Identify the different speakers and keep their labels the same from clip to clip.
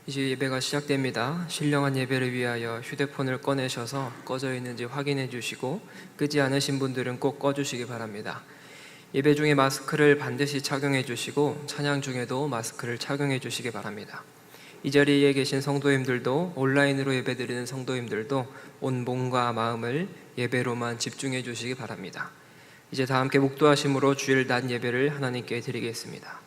Speaker 1: 이제 예배가 시작됩니다. 신령한 예배를 위하여 휴대폰을 꺼내셔서 꺼져 있는지 확인해 주시고 끄지 않으신 분들은 꼭 꺼주시기 바랍니다. 예배 중에 마스크를 반드시 착용해 주시고 찬양 중에도 마스크를 착용해 주시기 바랍니다. 이 자리에 계신 성도님들도 온라인으로 예배드리는 성도님들도 온 몸과 마음을 예배로만 집중해 주시기 바랍니다. 이제 다 함께 묵도하심으로 주일 낮 예배를 하나님께 드리겠습니다.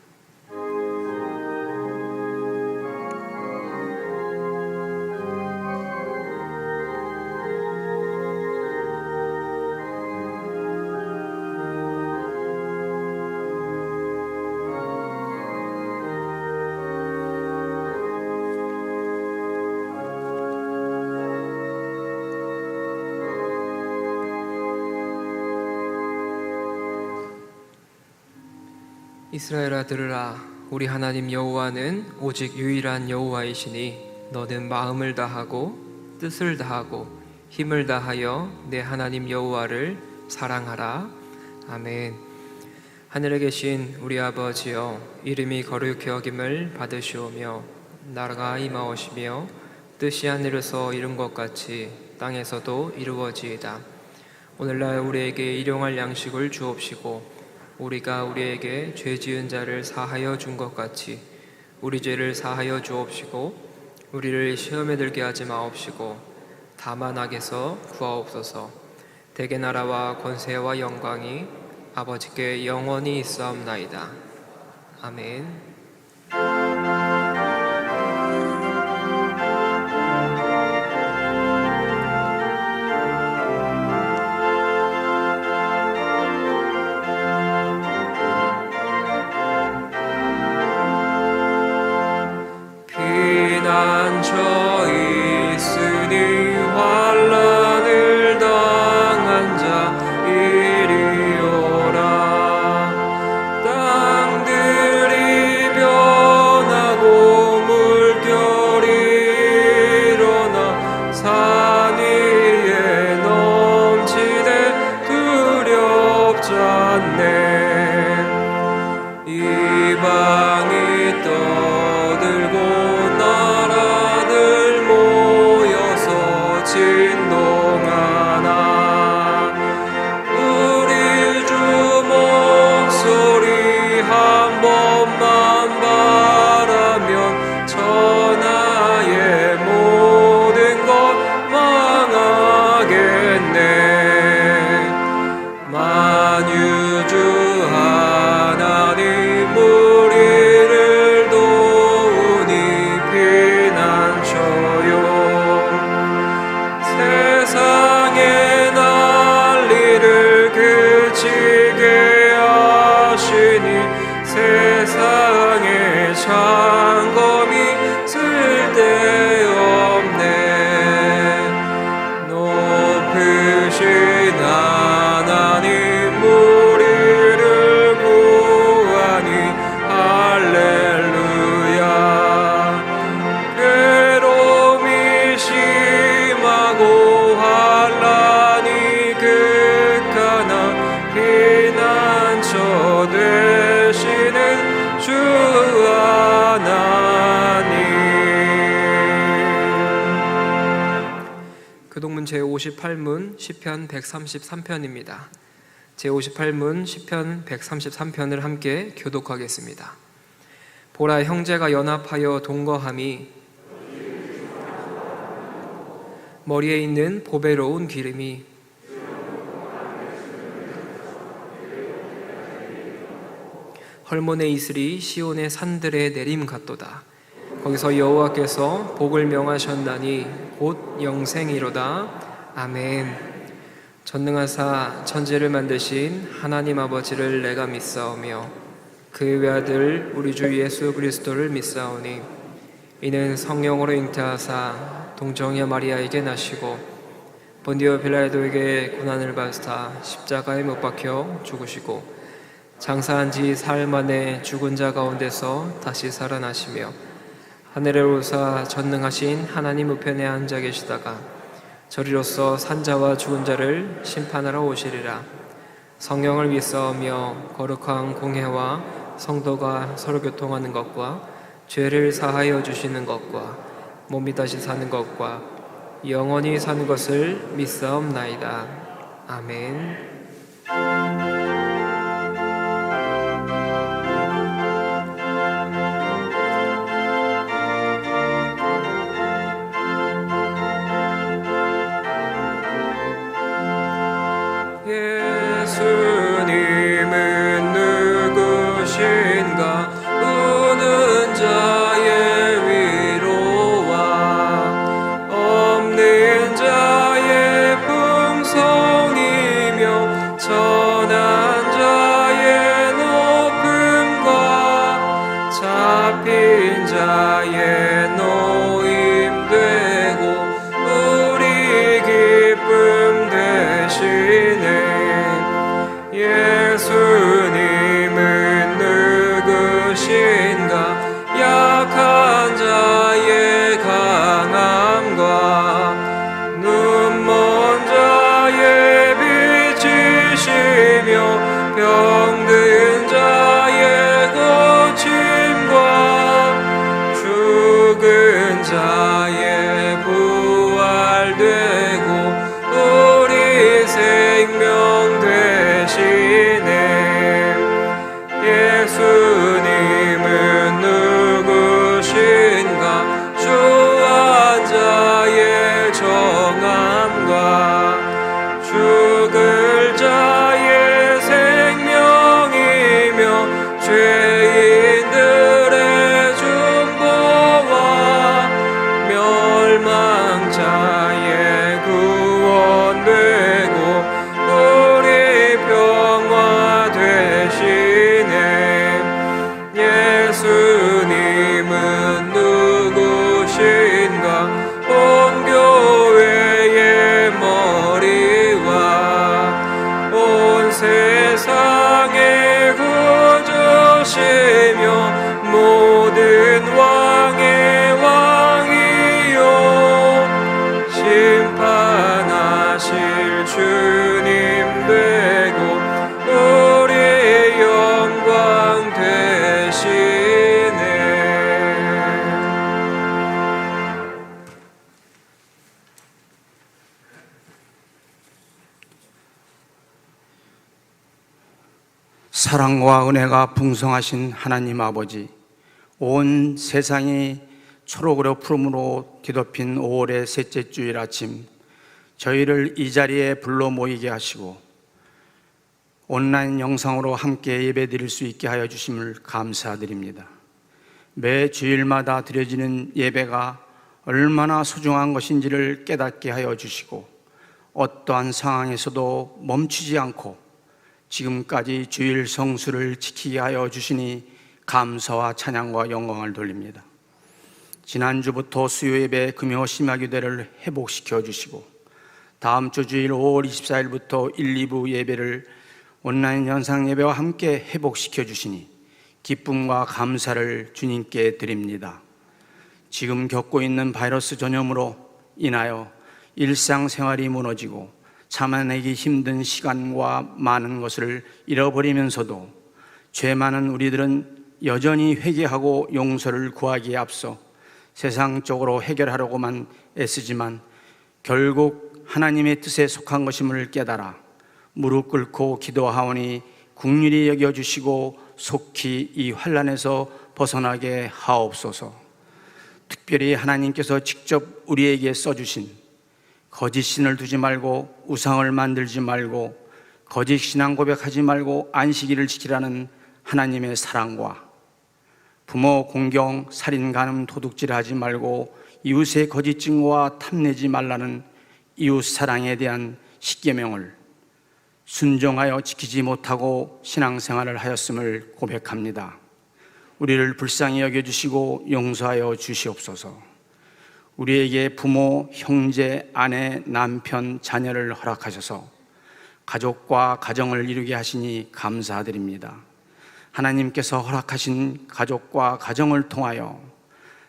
Speaker 1: 이스라엘아 들으라. 우리 하나님 여호와는 오직 유일한 여호와이시니 너는 마음을 다하고 뜻을 다하고 힘을 다하여 내 하나님 여호와를 사랑하라. 아멘. 하늘에 계신 우리 아버지여, 이름이 거룩히 여김을 받으시오며 나라가 임하오시며 뜻이 하늘에서 이룬 것 같이 땅에서도 이루어지이다. 오늘날 우리에게 일용할 양식을 주옵시고 우리가 우리에게 죄 지은 자를 사하여 준 것 같이 우리 죄를 사하여 주옵시고 우리를 시험에 들게 하지 마옵시고 다만 악에서 구하옵소서. 대개 나라와 권세와 영광이 아버지께 영원히 있사옵나이다. 아멘.
Speaker 2: 피난처 있으니 환난을 당한 자 이리 오라. 땅들이 변하고 물결이 일어나 산 위에 넘치되 두렵지 않네. 이방이 떠들고 나라들 모여서 진동하나. 우리 주 목소리 한 번만 바라면 천하의 모든 것 망하겠네. 만유주 하나님 우리를 도우니 피난처요. 세상의 난리를 그치게 하시니 세상의 창검이 쓸데없네. 높으신 하나님 우리를 구하니 할렐루야. 괴로움이 심하고 환난이 극하나 피난처 되시는 주 하나님.
Speaker 1: 교동문 제58문 시편 133편입니다. 제58문 시편 133편을 함께 교독하겠습니다. 보라, 형제가 연합하여 동거함이 머리에 있는 보배로운 기름이 헐몬의 이슬이 시온의 산들에 내림 같도다. 거기서 여호와께서 복을 명하셨나니 곧 영생이로다. 아멘. 전능하사 천지를 만드신 하나님 아버지를 내가 믿사오며 그의 외아들 우리 주 예수 그리스도를 믿사오니 이는 성령으로 잉태하사 동정녀 마리아에게 나시고 본디오 빌라도에게 고난을 받으사 십자가에 못 박혀 죽으시고 장사한 지 사흘 만에 죽은 자 가운데서 다시 살아나시며 하늘에 오르사 전능하신 하나님 우편에 앉아 계시다가 저리로서 산자와 죽은 자를 심판하러 오시리라. 성령을 믿사오며 거룩한 공회와 성도가 서로 교통하는 것과 죄를 사하여 주시는 것과 몸이 다시 사는 것과 영원히 사는 것을 믿사옵나이다. 아멘.
Speaker 2: 예수님은 누구신가? 우는 자의 위로와 없는 자의 풍성이며 천한 자의 높음과 잡힌 자의 노임 되고 우리 기쁨 되시네. 예수님은 누구신가? 약한 자의 강함과 눈먼 자의 빛이시며 병든 자의 고침과 죽은 자의 부활되고 우리 생명 되시네. 예수님은 누구신가? 주한 자의 정함과 죽을 자의 생명이며 죄인들의 중보와 멸망자의 구원되고 우리 평화 되시네. 예수님은 누구신가? 온 교회의 머리와 온 세상의 구주시며 모든 왕의 왕이요 심판하실 주님 되고 우리 영광 되시네.
Speaker 3: 사랑과 은혜가 풍성하신 하나님 아버지, 온 세상이 초록으로 푸름으로 뒤덮인 5월의 셋째 주일 아침, 저희를 이 자리에 불러 모이게 하시고 온라인 영상으로 함께 예배드릴 수 있게 하여 주심을 감사드립니다. 매 주일마다 드려지는 예배가 얼마나 소중한 것인지를 깨닫게 하여 주시고 어떠한 상황에서도 멈추지 않고 지금까지 주일 성수를 지키게 하여 주시니 감사와 찬양과 영광을 돌립니다. 지난주부터 수요예배, 금요 심야교대를 회복시켜 주시고 다음 주 주일 5월 24일부터 1, 2부 예배를 온라인 영상 예배와 함께 회복시켜 주시니 기쁨과 감사를 주님께 드립니다. 지금 겪고 있는 바이러스 전염으로 인하여 일상생활이 무너지고 참아내기 힘든 시간과 많은 것을 잃어버리면서도 죄 많은 우리들은 여전히 회개하고 용서를 구하기에 앞서 세상적으로 해결하려고만 애쓰지만 결국 하나님의 뜻에 속한 것임을 깨달아 무릎 꿇고 기도하오니 긍휼히 여겨주시고 속히 이 환난에서 벗어나게 하옵소서. 특별히 하나님께서 직접 우리에게 써주신 거짓 신을 두지 말고 우상을 만들지 말고 거짓 신앙 고백하지 말고 안식일을 지키라는 하나님의 사랑과 부모 공경, 살인, 간음, 도둑질하지 말고 이웃의 거짓 증거와 탐내지 말라는 이웃 사랑에 대한 십계명을 순종하여 지키지 못하고 신앙생활을 하였음을 고백합니다. 우리를 불쌍히 여겨주시고 용서하여 주시옵소서. 우리에게 부모, 형제, 아내, 남편, 자녀를 허락하셔서 가족과 가정을 이루게 하시니 감사드립니다. 하나님께서 허락하신 가족과 가정을 통하여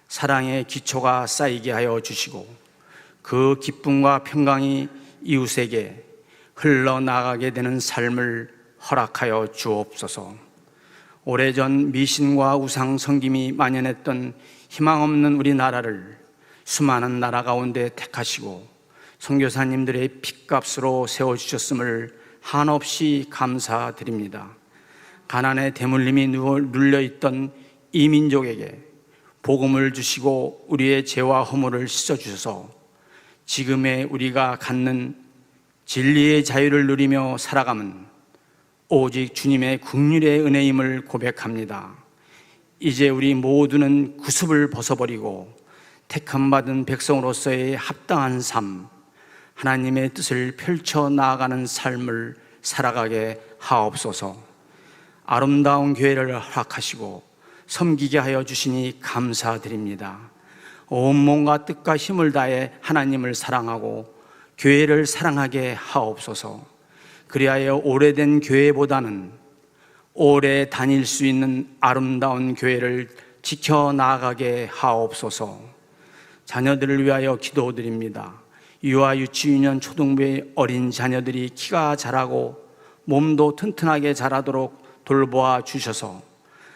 Speaker 3: 사랑의 기초가 쌓이게 하여 주시고 그 기쁨과 평강이 이웃에게 흘러나가게 되는 삶을 허락하여 주옵소서. 오래전 미신과 우상 섬김이 만연했던 희망 없는 우리나라를 수많은 나라 가운데 택하시고 선교사님들의 핏값으로 세워주셨음을 한없이 감사드립니다. 가난에 대물림이 눌려있던 이 민족에게 복음을 주시고 우리의 죄와 허물을 씻어주셔서 지금의 우리가 갖는 진리의 자유를 누리며 살아감은 오직 주님의 긍휼의 은혜임을 고백합니다. 이제 우리 모두는 구습을 벗어버리고 택함받은 백성으로서의 합당한 삶, 하나님의 뜻을 펼쳐 나아가는 삶을 살아가게 하옵소서. 아름다운 교회를 허락하시고 섬기게 하여 주시니 감사드립니다. 온몸과 뜻과 힘을 다해 하나님을 사랑하고 교회를 사랑하게 하옵소서. 그리하여 오래된 교회보다는 오래 다닐 수 있는 아름다운 교회를 지켜나가게 하옵소서. 자녀들을 위하여 기도드립니다. 유아, 유치유년, 초등부의 어린 자녀들이 키가 자라고 몸도 튼튼하게 자라도록 돌보아 주셔서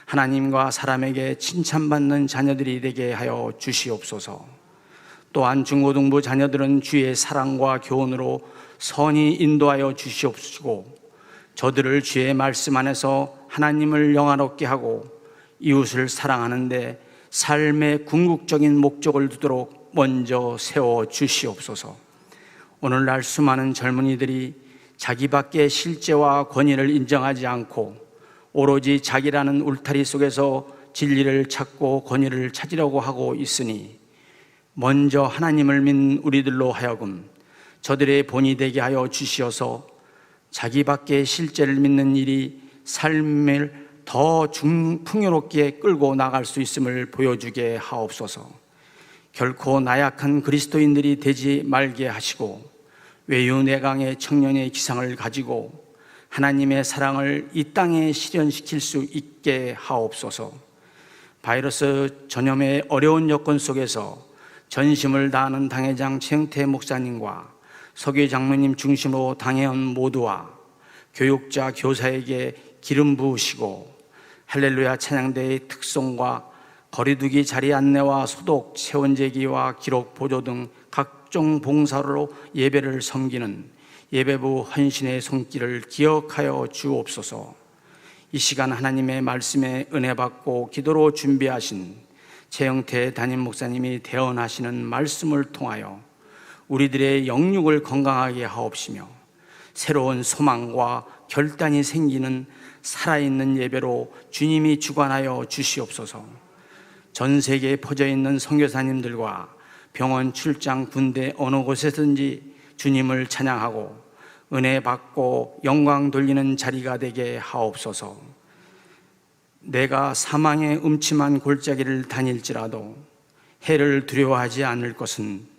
Speaker 3: 하나님과 사람에게 칭찬받는 자녀들이 되게 하여 주시옵소서. 또한 중고등부 자녀들은 주의 사랑과 교훈으로 선히 인도하여 주시옵시고 저들을 주의 말씀 안에서 하나님을 영화롭게 하고 이웃을 사랑하는 데 삶의 궁극적인 목적을 두도록 먼저 세워 주시옵소서. 오늘날 수많은 젊은이들이 자기밖에 실제와 권위를 인정하지 않고 오로지 자기라는 울타리 속에서 진리를 찾고 권위를 찾으려고 하고 있으니 먼저 하나님을 믿는 우리들로 하여금 저들의 본이 되게 하여 주시어서 자기밖에 실제를 믿는 일이 삶을 더 풍요롭게 끌고 나갈 수 있음을 보여주게 하옵소서. 결코 나약한 그리스도인들이 되지 말게 하시고 외유내강의 청년의 기상을 가지고 하나님의 사랑을 이 땅에 실현시킬 수 있게 하옵소서. 바이러스 전염의 어려운 여건 속에서 전심을 다하는 당회장 최영태 목사님과 서교 장로님 중심으로 당회원 모두와 교육자 교사에게 기름 부으시고 할렐루야 찬양대의 특성과 거리두기 자리 안내와 소독, 체온재기와 기록 보조 등 각종 봉사로 예배를 섬기는 예배부 헌신의 손길을 기억하여 주옵소서. 이 시간 하나님의 말씀에 은혜 받고 기도로 준비하신 최영태 담임 목사님이 대언하시는 말씀을 통하여 우리들의 영육을 건강하게 하옵시며 새로운 소망과 결단이 생기는 살아있는 예배로 주님이 주관하여 주시옵소서. 전 세계에 퍼져 있는 선교사님들과 병원, 출장, 군대 어느 곳에든지 주님을 찬양하고 은혜 받고 영광 돌리는 자리가 되게 하옵소서. 내가 사망의 음침한 골짜기를 다닐지라도 해를 두려워하지 않을 것은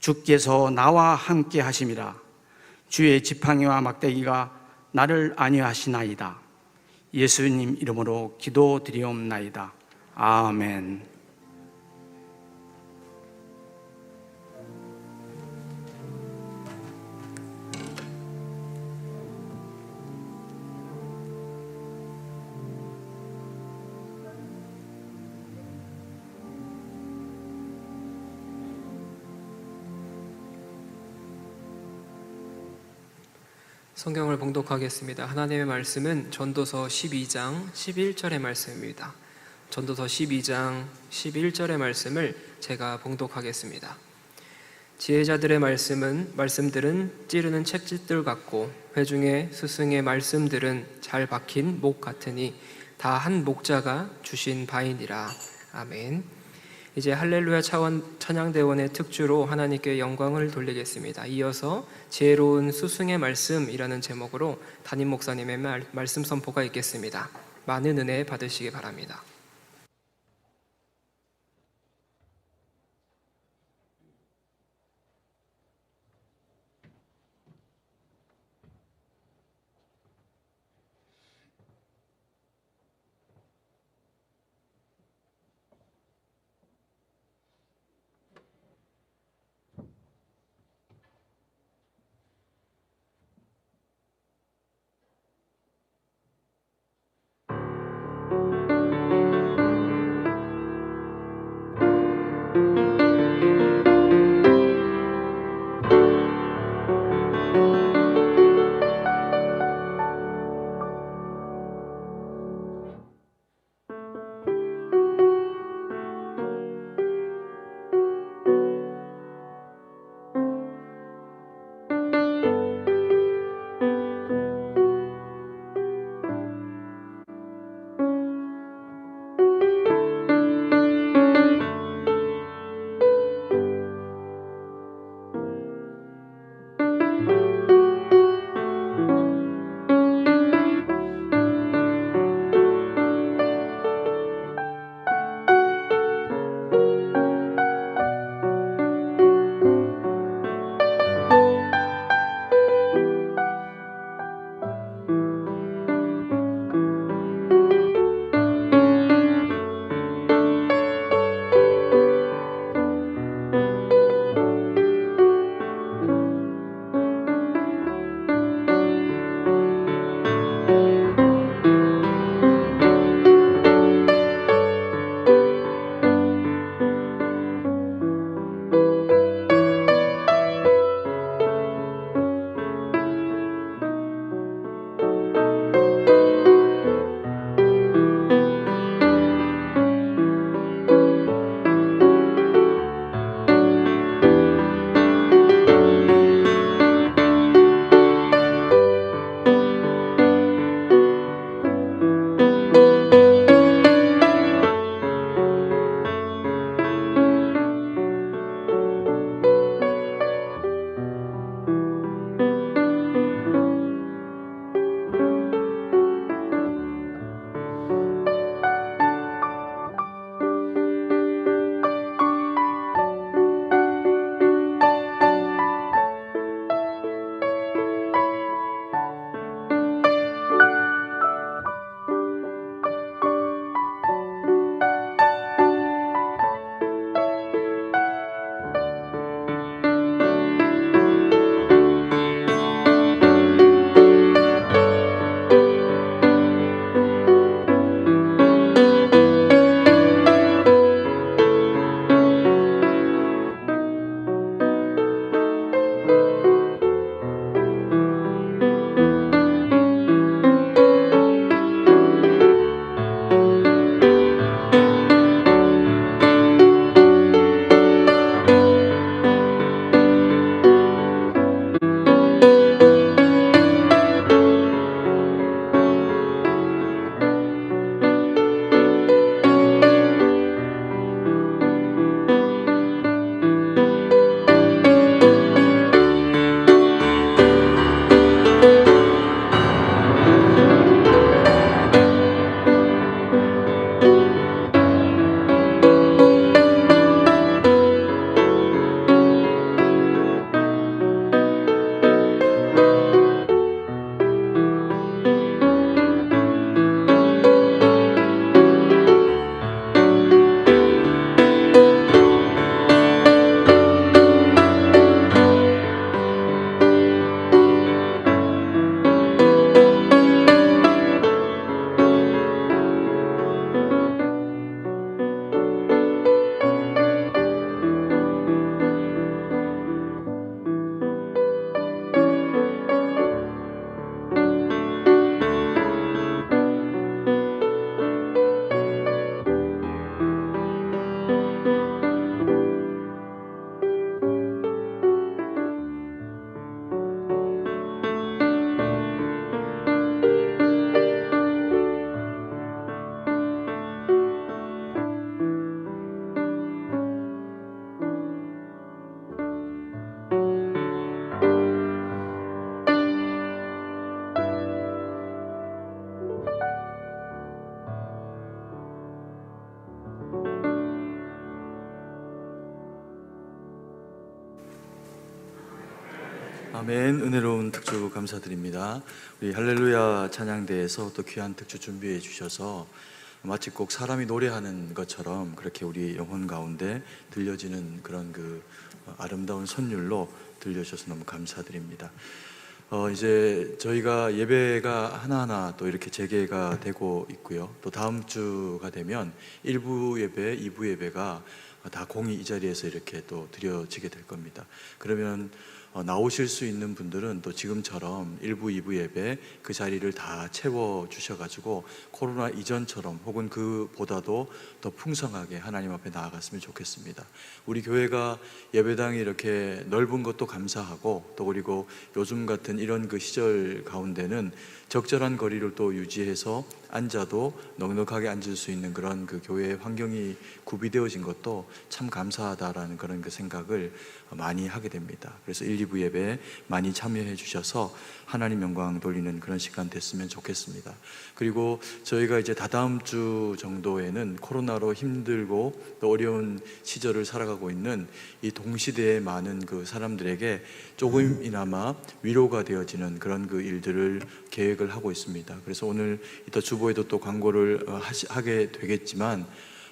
Speaker 3: 주께서 나와 함께 하심이라. 주의 지팡이와 막대기가 나를 안위하시나이다. 예수님 이름으로 기도드리옵나이다. 아멘.
Speaker 1: 성경을 봉독하겠습니다. 하나님의 말씀은 전도서 12장 11절의 말씀입니다. 전도서 12장 11절의 말씀을 제가 봉독하겠습니다. 지혜자들의 말씀들은 찌르는 채찍들 같고 회중의 스승의 말씀들은 잘 박힌 목 같으니 다 한 목자가 주신 바이니라. 아멘. 이제 할렐루야 찬양대원의 특주로 하나님께 영광을 돌리겠습니다. 이어서 지혜로운 스승의 말씀이라는 제목으로 담임 목사님의 말씀 선포가 있겠습니다. 많은 은혜 받으시기 바랍니다.
Speaker 4: 아멘. 은혜로운 특주 감사드립니다. 우리 할렐루야 찬양대에서 또 귀한 특주 준비해 주셔서 마치 꼭 사람이 노래하는 것처럼 그렇게 우리 영혼 가운데 들려지는 그런 그 아름다운 선율로 들려주셔서 너무 감사드립니다. 이제 저희가 예배가 하나하나 또 이렇게 재개가 되고 있고요. 또 다음 주가 되면 1부 예배, 2부 예배가 다 공히 이 자리에서 이렇게 또 드려지게 될 겁니다. 그러면 나오실 수 있는 분들은 또 지금처럼 1부, 2부 예배 그 자리를 다 채워 주셔가지고 코로나 이전처럼 혹은 그보다도 더 풍성하게 하나님 앞에 나아갔으면 좋겠습니다. 우리 교회가 예배당이 이렇게 넓은 것도 감사하고, 또 그리고 요즘 같은 이런 그 시절 가운데는 적절한 거리를 또 유지해서 앉아도 넉넉하게 앉을 수 있는 그런 그 교회의 환경이 구비되어진 것도 참 감사하다라는 그런 그 생각을 많이 하게 됩니다. 그래서 1, 2부 예배 많이 참여해 주셔서 하나님 영광 돌리는 그런 시간 됐으면 좋겠습니다. 그리고 저희가 이제 다다음 주 정도에는 코로나로 힘들고 또 어려운 시절을 살아가고 있는 이 동시대의 많은 그 사람들에게 조금이나마 위로가 되어지는 그런 그 일들을 계획을 하고 있습니다. 그래서 오늘 이따 주보에도 또 광고를 하게 되겠지만,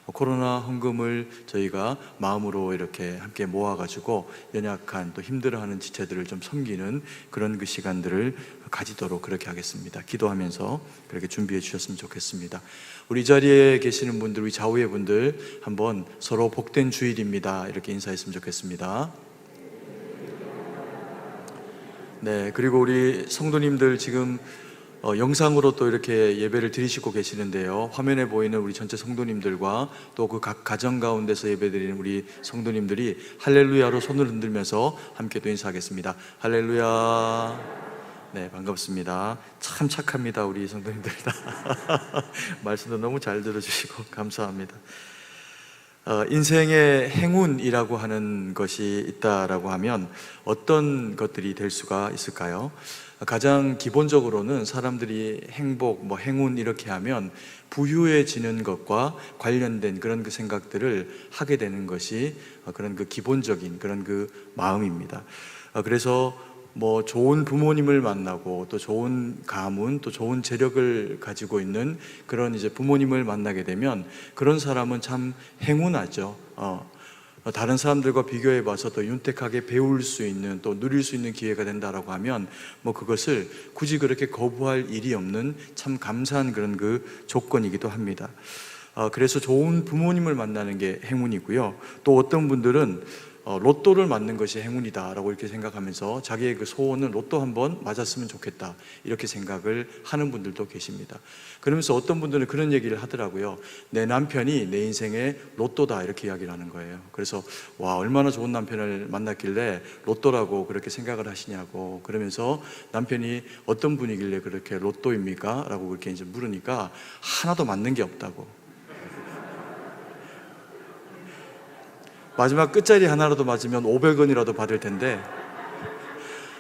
Speaker 4: 코로나 헌금을 저희가 마음으로 이렇게 함께 모아가지고 연약한 또 힘들어하는 지체들을 좀 섬기는 그런 그 시간들을 가지도록 그렇게 하겠습니다. 기도하면서 그렇게 준비해 주셨으면 좋겠습니다. 우리 이 자리에 계시는 분들, 우리 좌우의 분들 한번 서로 복된 주일입니다 이렇게 인사했으면 좋겠습니다. 네, 그리고 우리 성도님들 지금 영상으로 또 이렇게 예배를 드리시고 계시는데요, 화면에 보이는 우리 전체 성도님들과 또 그 각 가정 가운데서 예배드리는 우리 성도님들이 할렐루야로 손을 흔들면서 함께 또 인사하겠습니다. 할렐루야. 네, 반갑습니다. 참 착합니다, 우리 성도님들 다. 말씀도 너무 잘 들어주시고 감사합니다. 인생의 행운이라고 하는 것이 있다라고 하면 어떤 것들이 될 수가 있을까요? 가장 기본적으로는 사람들이 행복, 행운 이렇게 하면 부유해지는 것과 관련된 그런 그 생각들을 하게 되는 것이 그런 그 기본적인 그런 그 마음입니다. 그래서 좋은 부모님을 만나고 또 좋은 가문, 또 좋은 재력을 가지고 있는 그런 이제 부모님을 만나게 되면 그런 사람은 참 행운하죠. 다른 사람들과 비교해 봐서 더 윤택하게 배울 수 있는, 또 누릴 수 있는 기회가 된다라고 하면 그것을 굳이 그렇게 거부할 일이 없는 참 감사한 그런 그 조건이기도 합니다. 그래서 좋은 부모님을 만나는 게 행운이고요. 또 어떤 분들은 로또를 맞는 것이 행운이다라고 이렇게 생각하면서 자기의 그 소원은 로또 한번 맞았으면 좋겠다 이렇게 생각을 하는 분들도 계십니다. 그러면서 어떤 분들은 그런 얘기를 하더라고요. 내 남편이 내 인생의 로또다 이렇게 이야기를 하는 거예요. 그래서 와, 얼마나 좋은 남편을 만났길래 로또라고 그렇게 생각을 하시냐고, 그러면서 남편이 어떤 분이길래 그렇게 로또입니까? 라고 그렇게 이제 물으니까 하나도 맞는 게 없다고. 마지막 끝자리 하나라도 맞으면 500원이라도 받을 텐데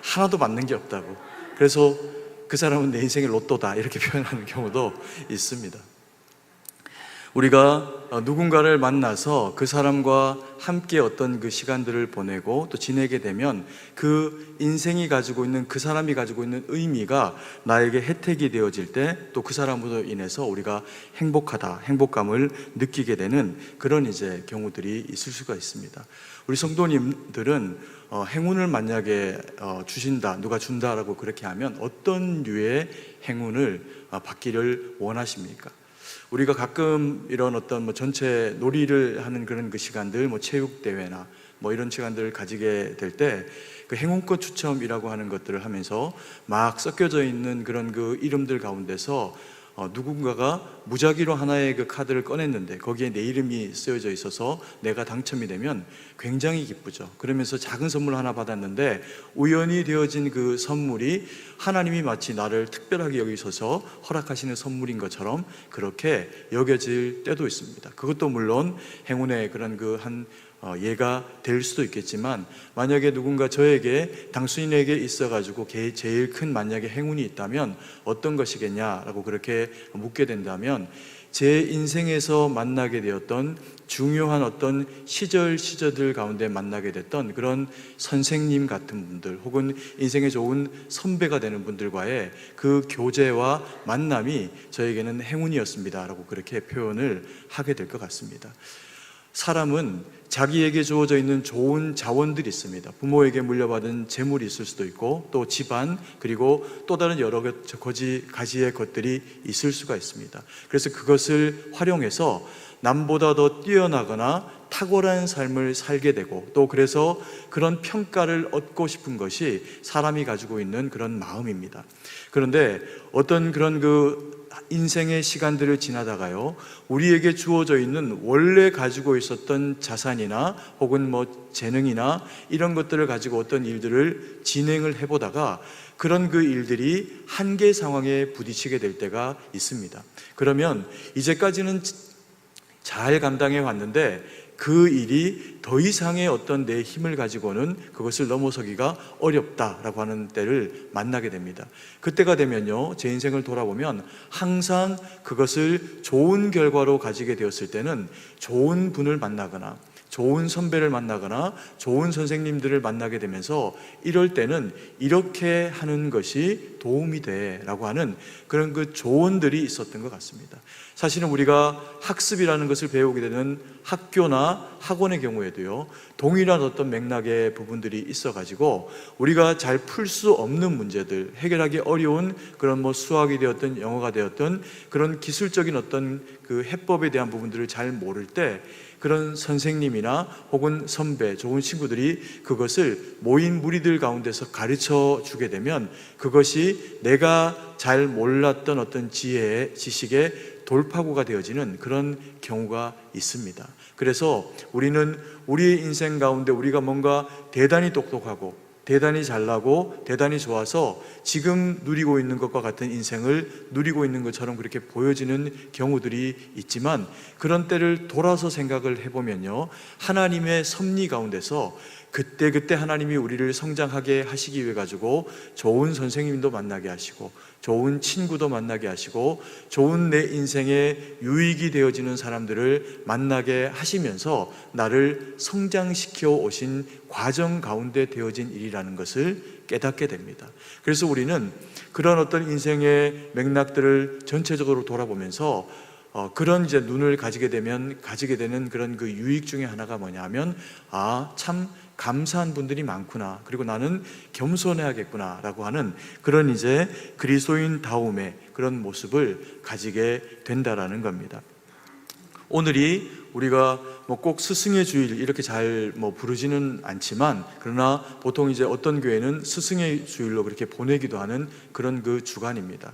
Speaker 4: 하나도 맞는 게 없다고. 그래서 그 사람은 내 인생의 로또다 이렇게 표현하는 경우도 있습니다. 우리가 누군가를 만나서 그 사람과 함께 어떤 그 시간들을 보내고 또 지내게 되면 그 인생이 가지고 있는, 그 사람이 가지고 있는 의미가 나에게 혜택이 되어질 때 또 그 사람으로 인해서 우리가 행복하다, 행복감을 느끼게 되는 그런 이제 경우들이 있을 수가 있습니다. 우리 성도님들은 행운을 만약에 주신다, 누가 준다라고 그렇게 하면 어떤 류의 행운을 받기를 원하십니까? 우리가 가끔 이런 어떤 전체 놀이를 하는 그런 그 시간들, 체육대회나 이런 시간들을 가지게 될 때 그 행운꽃 추첨이라고 하는 것들을 하면서 막 섞여져 있는 그런 그 이름들 가운데서 누군가가 무작위로 하나의 그 카드를 꺼냈는데 거기에 내 이름이 쓰여져 있어서 내가 당첨이 되면 굉장히 기쁘죠. 그러면서 작은 선물 하나 받았는데 우연히 되어진 그 선물이 하나님이 마치 나를 특별하게 여기셔서 허락하시는 선물인 것처럼 그렇게 여겨질 때도 있습니다. 그것도 물론 행운의 그런 그 한 예가 될 수도 있겠지만, 만약에 누군가 저에게 당신에게 있어가지고 제일 큰 만약에 행운이 있다면 어떤 것이겠냐라고 그렇게 묻게 된다면 제 인생에서 만나게 되었던 중요한 어떤 시절들 가운데 만나게 됐던 그런 선생님 같은 분들, 혹은 인생에 좋은 선배가 되는 분들과의 그 교제와 만남이 저에게는 행운이었습니다 라고 그렇게 표현을 하게 될 것 같습니다. 사람은 자기에게 주어져 있는 좋은 자원들이 있습니다. 부모에게 물려받은 재물이 있을 수도 있고, 또 집안, 그리고 또 다른 여러 가지의 것들이 있을 수가 있습니다. 그래서 그것을 활용해서 남보다 더 뛰어나거나 탁월한 삶을 살게 되고, 또 그래서 그런 평가를 얻고 싶은 것이 사람이 가지고 있는 그런 마음입니다. 그런데 어떤 그런 인생의 시간들을 지나다가요, 우리에게 주어져 있는 원래 가지고 있었던 자산이나 혹은 재능이나 이런 것들을 가지고 어떤 일들을 진행을 해보다가 그런 그 일들이 한계 상황에 부딪히게 될 때가 있습니다. 그러면 이제까지는 잘 감당해 왔는데 그 일이 더 이상의 어떤 내 힘을 가지고는 그것을 넘어서기가 어렵다라고 하는 때를 만나게 됩니다. 그때가 되면요, 제 인생을 돌아보면 항상 그것을 좋은 결과로 가지게 되었을 때는 좋은 분을 만나거나 좋은 선배를 만나거나 좋은 선생님들을 만나게 되면서 이럴 때는 이렇게 하는 것이 도움이 돼 라고 하는 그런 그 조언들이 있었던 것 같습니다. 사실은 우리가 학습이라는 것을 배우게 되는 학교나 학원의 경우에도요, 동일한 어떤 맥락의 부분들이 있어가지고 우리가 잘 풀 수 없는 문제들, 해결하기 어려운 그런 수학이 되었든 영어가 되었든 그런 기술적인 어떤 그 해법에 대한 부분들을 잘 모를 때 그런 선생님이나 혹은 선배, 좋은 친구들이 그것을 모인 무리들 가운데서 가르쳐 주게 되면 그것이 내가 잘 몰랐던 어떤 지혜의 지식의 돌파구가 되어지는 그런 경우가 있습니다. 그래서 우리는 우리의 인생 가운데 우리가 뭔가 대단히 똑똑하고 대단히 잘나고 대단히 좋아서 지금 누리고 있는 것과 같은 인생을 누리고 있는 것처럼 그렇게 보여지는 경우들이 있지만, 그런 때를 돌아서 생각을 해보면요, 하나님의 섭리 가운데서 그때 하나님이 우리를 성장하게 하시기 위해 가지고 좋은 선생님도 만나게 하시고 좋은 친구도 만나게 하시고 좋은 내 인생에 유익이 되어지는 사람들을 만나게 하시면서 나를 성장시켜 오신 과정 가운데 되어진 일이라는 것을 깨닫게 됩니다. 그래서 우리는 그런 어떤 인생의 맥락들을 전체적으로 돌아보면서 그런 이제 눈을 가지게 되는 그런 그 유익 중에 하나가 뭐냐면, 참 감사한 분들이 많구나, 그리고 나는 겸손해야겠구나 라고 하는 그런 이제 그리스도인다움의 그런 모습을 가지게 된다라는 겁니다. 오늘이 우리가 꼭 스승의 주일 이렇게 잘 부르지는 않지만, 그러나 보통 이제 어떤 교회는 스승의 주일로 그렇게 보내기도 하는 그런 그 주간입니다.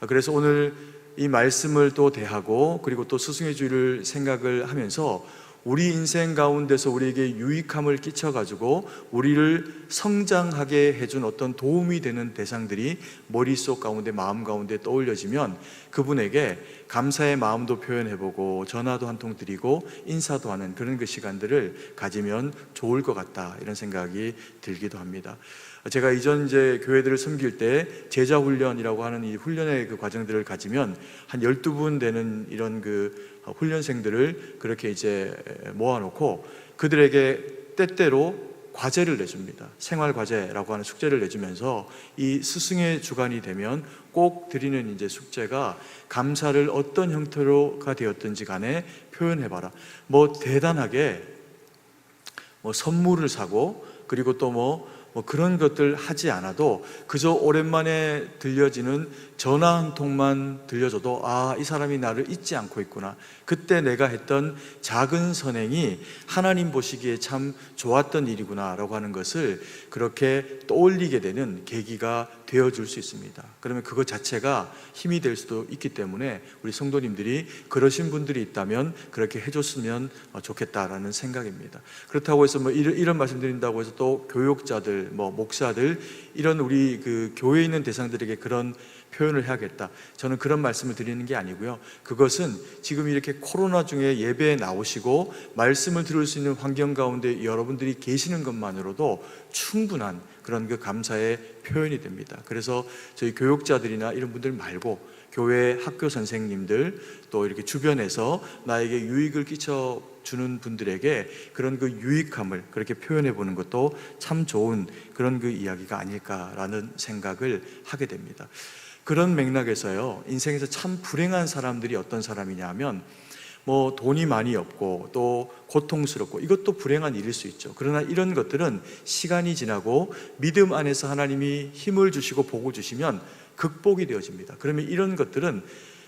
Speaker 4: 그래서 오늘 이 말씀을 또 대하고 그리고 또 스승의 주일을 생각을 하면서 우리 인생 가운데서 우리에게 유익함을 끼쳐가지고 우리를 성장하게 해준 어떤 도움이 되는 대상들이 머릿속 가운데, 마음 가운데 떠올려지면 그분에게 감사의 마음도 표현해보고 전화도 한 통 드리고 인사도 하는 그런 그 시간들을 가지면 좋을 것 같다, 이런 생각이 들기도 합니다. 제가 이전 이제 교회들을 섬길 때 제자 훈련이라고 하는 이 훈련의 그 과정들을 가지면 한 12분 되는 이런 그 훈련생들을 그렇게 이제 모아놓고 그들에게 때때로 과제를 내줍니다. 생활 과제라고 하는 숙제를 내주면서 이 스승의 주간이 되면 꼭 드리는 이제 숙제가 감사를 어떤 형태로가 되었든지 간에 표현해봐라. 대단하게 선물을 사고 그리고 또 그런 것들 하지 않아도 그저 오랜만에 들려지는 전화 한 통만 들려줘도 이 사람이 나를 잊지 않고 있구나, 그때 내가 했던 작은 선행이 하나님 보시기에 참 좋았던 일이구나 라고 하는 것을 그렇게 떠올리게 되는 계기가 되어줄 수 있습니다. 그러면 그것 자체가 힘이 될 수도 있기 때문에 우리 성도님들이 그러신 분들이 있다면 그렇게 해줬으면 좋겠다라는 생각입니다. 그렇다고 해서 이런 말씀 드린다고 해서 또 교육자들, 목사들, 이런 우리 그 교회에 있는 대상들에게 그런 표현을 해야겠다, 저는 그런 말씀을 드리는 게 아니고요. 그것은 지금 이렇게 코로나 중에 예배에 나오시고 말씀을 들을 수 있는 환경 가운데 여러분들이 계시는 것만으로도 충분한 그런 그 감사의 표현이 됩니다. 그래서 저희 교육자들이나 이런 분들 말고 교회 학교 선생님들, 또 이렇게 주변에서 나에게 유익을 끼쳐 주는 분들에게 그런 그 유익함을 그렇게 표현해 보는 것도 참 좋은 그런 그 이야기가 아닐까라는 생각을 하게 됩니다. 그런 맥락에서요, 인생에서 참 불행한 사람들이 어떤 사람이냐 하면, 뭐 돈이 많이 없고 또 고통스럽고, 이것도 불행한 일일 수 있죠. 그러나 이런 것들은 시간이 지나고 믿음 안에서 하나님이 힘을 주시고 복을 주시면 극복이 되어집니다. 그러면 이런 것들은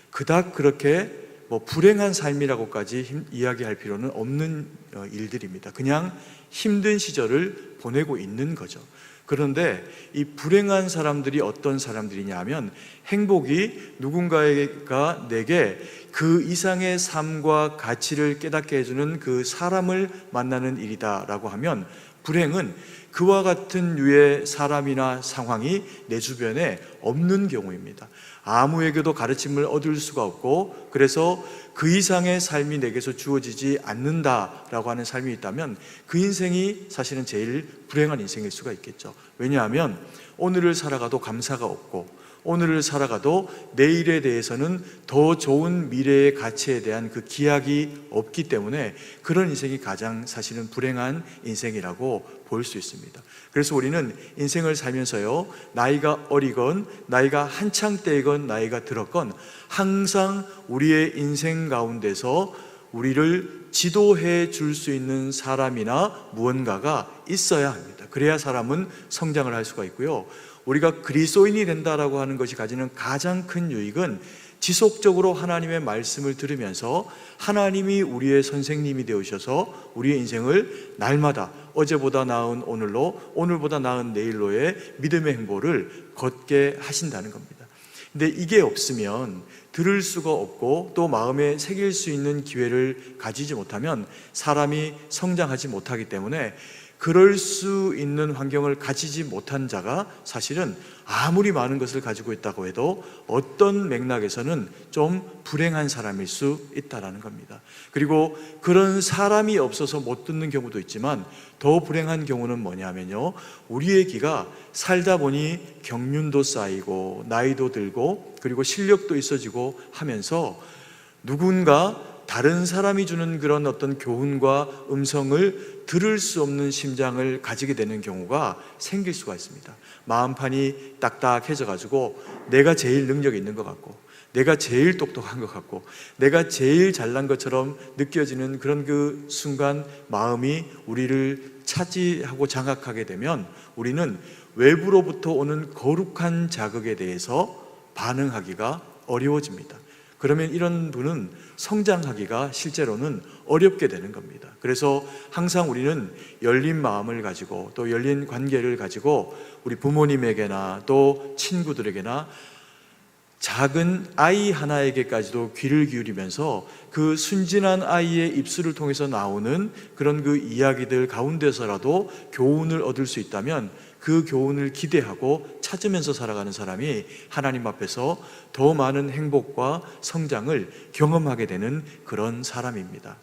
Speaker 4: 그닥 그렇게 뭐 불행한 삶이라고까지 이야기할 필요는 없는 일들입니다. 그냥 힘든 시절을 보내고 있는 거죠. 그런데 이 불행한 사람들이 어떤 사람들이냐 하면, 행복이 누군가가 내게 그 이상의 삶과 가치를 깨닫게 해주는 그 사람을 만나는 일이다라고 하면, 불행은 그와 같은 류의 사람이나 상황이 내 주변에 없는 경우입니다. 아무에게도 가르침을 얻을 수가 없고, 그래서 그 이상의 삶이 내게서 주어지지 않는다라고 하는 삶이 있다면 그 인생이 사실은 제일 불행한 인생일 수가 있겠죠. 왜냐하면 오늘을 살아가도 감사가 없고, 오늘을 살아가도 내일에 대해서는 더 좋은 미래의 가치에 대한 그 기약이 없기 때문에 그런 인생이 가장 사실은 불행한 인생이라고 볼 수 있습니다. 그래서 우리는 인생을 살면서요, 나이가 어리건 나이가 한창 때이건 나이가 들었건 항상 우리의 인생 가운데서 우리를 지도해 줄 수 있는 사람이나 무언가가 있어야 합니다. 그래야 사람은 성장을 할 수가 있고요, 우리가 그리스도인이 된다라고 하는 것이 가지는 가장 큰 유익은 지속적으로 하나님의 말씀을 들으면서 하나님이 우리의 선생님이 되어주셔서 우리의 인생을 날마다 어제보다 나은 오늘로, 오늘보다 나은 내일로의 믿음의 행보를 걷게 하신다는 겁니다. 근데 이게 없으면, 들을 수가 없고 또 마음에 새길 수 있는 기회를 가지지 못하면 사람이 성장하지 못하기 때문에, 그럴 수 있는 환경을 가지지 못한 자가 사실은 아무리 많은 것을 가지고 있다고 해도 어떤 맥락에서는 좀 불행한 사람일 수 있다는 겁니다. 그리고 그런 사람이 없어서 못 듣는 경우도 있지만, 더 불행한 경우는 뭐냐면요, 우리의 귀가 살다 보니 경륜도 쌓이고 나이도 들고 그리고 실력도 있어지고 하면서 누군가 다른 사람이 주는 그런 어떤 교훈과 음성을 들을 수 없는 심장을 가지게 되는 경우가 생길 수가 있습니다. 마음판이 딱딱해져 가지고 내가 제일 능력이 있는 것 같고, 내가 제일 똑똑한 것 같고, 내가 제일 잘난 것처럼 느껴지는 그런 그 순간 마음이 우리를 차지하고 장악하게 되면, 우리는 외부로부터 오는 거룩한 자극에 대해서 반응하기가 어려워집니다. 그러면 이런 분은 성장하기가 실제로는 어렵게 되는 겁니다. 그래서 항상 우리는 열린 마음을 가지고 또 열린 관계를 가지고 우리 부모님에게나 또 친구들에게나 작은 아이 하나에게까지도 귀를 기울이면서 그 순진한 아이의 입술을 통해서 나오는 그런 그 이야기들 가운데서라도 교훈을 얻을 수 있다면 그 교훈을 기대하고 찾으면서 살아가는 사람이 하나님 앞에서 더 많은 행복과 성장을 경험하게 되는 그런 사람입니다.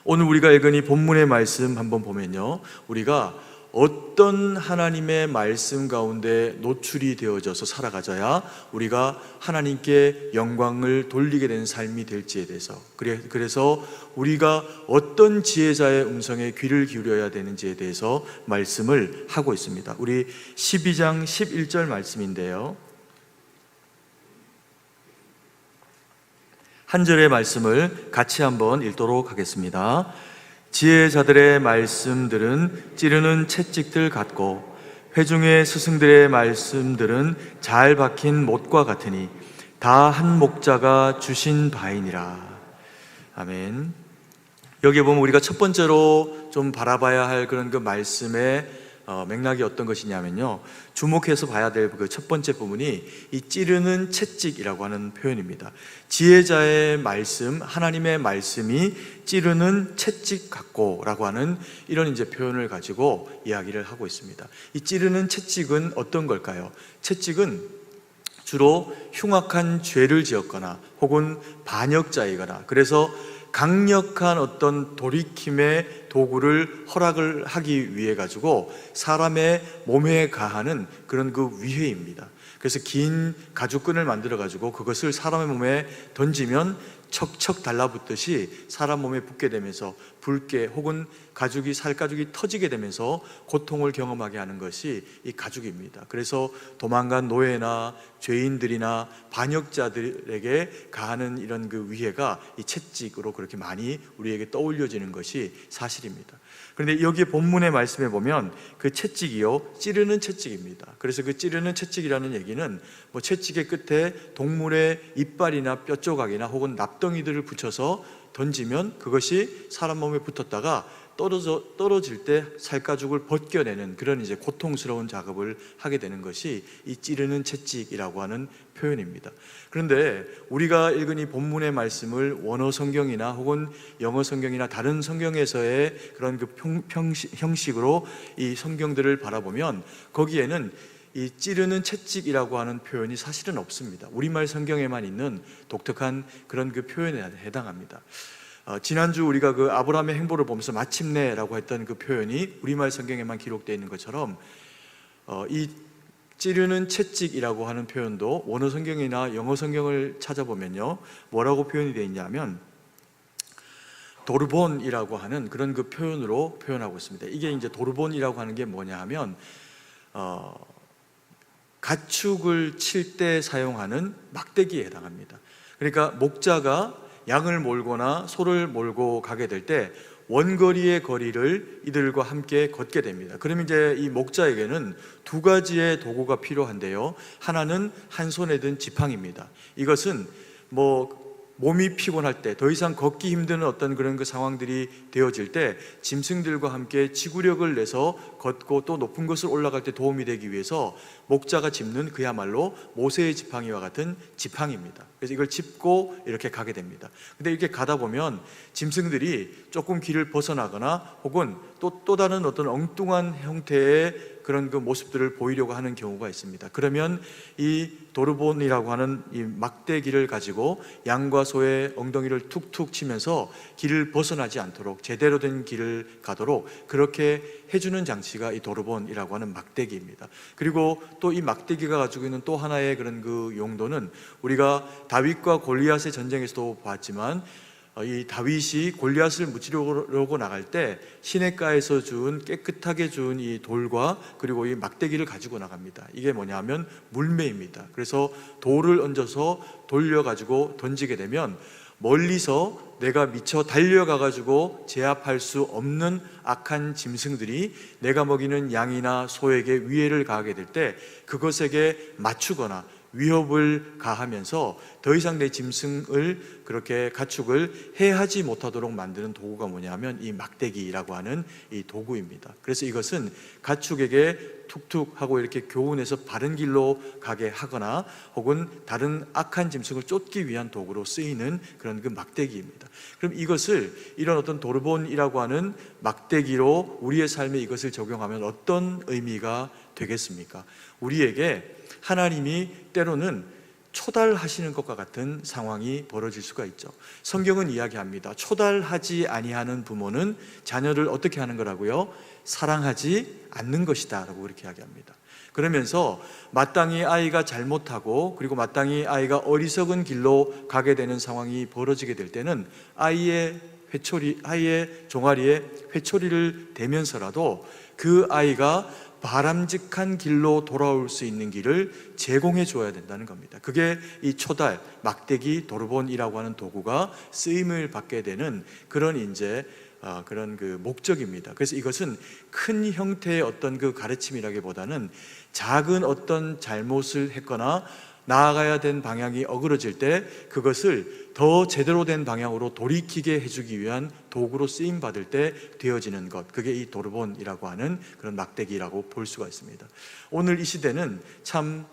Speaker 4: 오늘 우리가 읽은 이 본문의 말씀 한번 보면요, 우리가 어떤 하나님의 말씀 가운데 노출이 되어져서 살아가져야 우리가 하나님께 영광을 돌리게 되는 삶이 될지에 대해서, 그래서 우리가 어떤 지혜자의 음성에 귀를 기울여야 되는지에 대해서 말씀을 하고 있습니다. 우리 12장 11절 말씀인데요, 한 절의 말씀을 같이 한번 읽도록 하겠습니다. 지혜자들의 말씀들은 찌르는 채찍들 같고 회중의 스승들의 말씀들은 잘 박힌 못과 같으니 다 한 목자가 주신 바이니라. 아멘. 여기에 보면 우리가 첫 번째로 좀 바라봐야 할 그런 그 말씀의 맥락이 어떤 것이냐면요, 주목해서 봐야 될 그 첫 번째 부분이 이 찌르는 채찍이라고 하는 표현입니다. 지혜자의 말씀, 하나님의 말씀이 찌르는 채찍 같고 라고 하는 이런 이제 표현을 가지고 이야기를 하고 있습니다. 이 찌르는 채찍은 어떤 걸까요? 채찍은 주로 흉악한 죄를 지었거나 혹은 반역자이거나, 그래서 강력한 어떤 돌이킴의 도구를 허락을 하기 위해 가지고 사람의 몸에 가하는 그런 그 위해입니다. 그래서 긴 가죽끈을 만들어 가지고 그것을 사람의 몸에 던지면 척척 달라붙듯이 사람 몸에 붙게 되면서 붉게 혹은 살가죽이 터지게 되면서 고통을 경험하게 하는 것이 이 가죽입니다. 그래서 도망간 노예나 죄인들이나 반역자들에게 가하는 이런 그 위해가 이 채찍으로 그렇게 많이 우리에게 떠올려지는 것이 사실입니다. 그런데 여기 본문의 말씀에 보면 그 채찍이요, 찌르는 채찍입니다. 그래서 그 찌르는 채찍이라는 얘기는 뭐 채찍의 끝에 동물의 이빨이나 뼈 조각이나 혹은 납덩이들을 붙여서 던지면 그것이 사람 몸에 붙었다가 떨어질 때 살가죽을 벗겨내는 그런 이제 고통스러운 작업을 하게 되는 것이 이 찌르는 채찍이라고 하는 표현입니다. 그런데 우리가 읽은 이 본문의 말씀을 원어 성경이나 혹은 영어 성경이나 다른 성경에서의 그런 그 형식으로 이 성경들을 바라보면 거기에는 이 찌르는 채찍이라고 하는 표현이 사실은 없습니다. 우리말 성경에만 있는 독특한 그런 그 표현에 해당합니다. 지난주 우리가 그 아브라함의 행보를 보면서 마침내라고 했던 그 표현이 우리말 성경에만 기록되어 있는 것처럼 이 찌르는 채찍이라고 하는 표현도 원어 성경이나 영어 성경을 찾아보면요, 뭐라고 표현이 되어 있냐면 도르본이라고 하는 그런 그 표현으로 표현하고 있습니다. 이게 이제 도르본이라고 하는 게 뭐냐 하면 가축을 칠 때 사용하는 막대기에 해당합니다. 그러니까 목자가 양을 몰거나 소를 몰고 가게 될 때 원거리의 거리를 이들과 함께 걷게 됩니다. 그럼 이제 이 목자에게는 두 가지의 도구가 필요한데요, 하나는 한 손에 든 지팡이입니다. 이것은 뭐 몸이 피곤할 때, 더 이상 걷기 힘든 어떤 그런 그 상황들이 되어질 때 짐승들과 함께 지구력을 내서 걷고 또 높은 곳을 올라갈 때 도움이 되기 위해서 목자가 짚는 그야말로 모세의 지팡이와 같은 지팡이입니다. 그래서 이걸 짚고 이렇게 가게 됩니다. 근데 이렇게 가다 보면 짐승들이 조금 길을 벗어나거나 혹은 또 다른 어떤 엉뚱한 형태의 그런 그 모습들을 보이려고 하는 경우가 있습니다. 그러면 이 도르본이라고 하는 이 막대기를 가지고 양과 소의 엉덩이를 툭툭 치면서 길을 벗어나지 않도록 제대로 된 길을 가도록 그렇게 해주는 장치가 이 도르본이라고 하는 막대기입니다. 그리고 또 이 막대기가 가지고 있는 또 하나의 그런 그 용도는 우리가 다윗과 골리앗의 전쟁에서도 봤지만 이 다윗이 골리앗을 무찌르고 나갈 때 시냇가에서 깨끗하게 주운 이 돌과 그리고 이 막대기를 가지고 나갑니다. 이게 뭐냐면 물매입니다. 그래서 돌을 얹어서 돌려가지고 던지게 되면 멀리서 내가 미처 달려가가지고 제압할 수 없는 악한 짐승들이 내가 먹이는 양이나 소에게 위해를 가하게 될 때 그것에게 맞추거나 위협을 가하면서 더 이상 내 짐승을 그렇게 가축을 해하지 못하도록 만드는 도구가 뭐냐면 이 막대기라고 하는 이 도구입니다. 그래서 이것은 가축에게 툭툭 하고 이렇게 교훈해서 바른 길로 가게 하거나 혹은 다른 악한 짐승을 쫓기 위한 도구로 쓰이는 그런 그 막대기입니다. 그럼 이것을 이런 어떤 도르본이라고 하는 막대기로 우리의 삶에 이것을 적용하면 어떤 의미가 되겠습니까? 우리에게 하나님이 때로는 초달하시는 것과 같은 상황이 벌어질 수가 있죠. 성경은 이야기합니다. 초달하지 아니하는 부모는 자녀를 어떻게 하는 거라고요? 사랑하지 않는 것이다 라고 그렇게 이야기합니다. 그러면서 마땅히 아이가 잘못하고 그리고 마땅히 아이가 어리석은 길로 가게 되는 상황이 벌어지게 될 때는 아이의 종아리에 회초리를 대면서라도 그 아이가 바람직한 길로 돌아올 수 있는 길을 제공해 줘야 된다는 겁니다. 그게 이 초달, 막대기, 도르본이라고 하는 도구가 쓰임을 받게 되는 그런 이제 그런 그 목적입니다. 그래서 이것은 큰 형태의 어떤 그 가르침이라기보다는 작은 어떤 잘못을 했거나 나아가야 된 방향이 어그러질 때 그것을 더 제대로 된 방향으로 돌이키게 해주기 위한 도구로 쓰임받을 때 되어지는 것, 그게 이 도르본이라고 하는 그런 막대기라고 볼 수가 있습니다. 오늘 이 시대는 참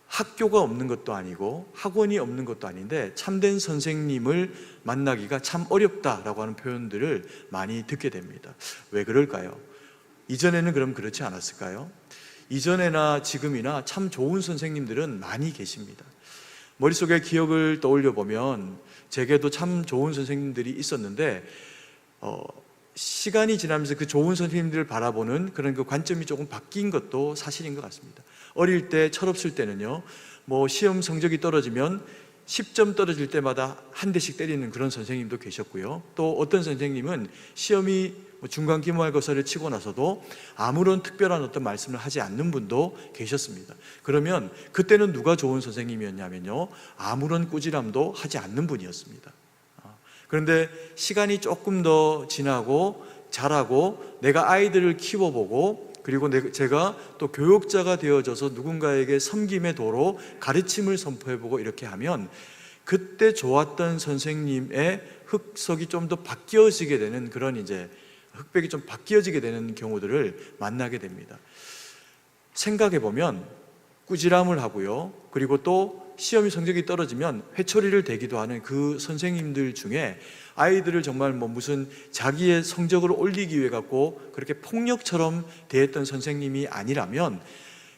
Speaker 4: 학교가 없는 것도 아니고 학원이 없는 것도 아닌데 참된 선생님을 만나기가 참 어렵다라고 하는 표현들을 많이 듣게 됩니다. 왜 그럴까요? 이전에는 그럼 그렇지 않았을까요? 이전에나 지금이나 참 좋은 선생님들은 많이 계십니다. 머릿속에 기억을 떠올려 보면 제게도 참 좋은 선생님들이 있었는데 시간이 지나면서 그 좋은 선생님들을 바라보는 그런 그 관점이 조금 바뀐 것도 사실인 것 같습니다. 어릴 때, 철없을 때는요, 뭐 시험 성적이 떨어지면 10점 떨어질 때마다 한 대씩 때리는 그런 선생님도 계셨고요. 또 어떤 선생님은 시험이 중간 기말고사를 치고 나서도 아무런 특별한 어떤 말씀을 하지 않는 분도 계셨습니다. 그러면 그때는 누가 좋은 선생님이었냐면요, 아무런 꾸지람도 하지 않는 분이었습니다. 그런데 시간이 조금 더 지나고 자라고 내가 아이들을 키워보고 그리고 제가 또 교육자가 되어져서 누군가에게 섬김의 도로 가르침을 선포해보고 이렇게 하면 그때 좋았던 선생님의 흑석이 좀 더 바뀌어지게 되는 그런 이제 흑백이 좀 바뀌어지게 되는 경우들을 만나게 됩니다. 생각해보면 꾸지람을 하고요, 그리고 또 시험이 성적이 떨어지면 회초리를 대기도 하는 그 선생님들 중에 아이들을 정말 뭐 무슨 자기의 성적을 올리기 위해 갖고 그렇게 폭력처럼 대했던 선생님이 아니라면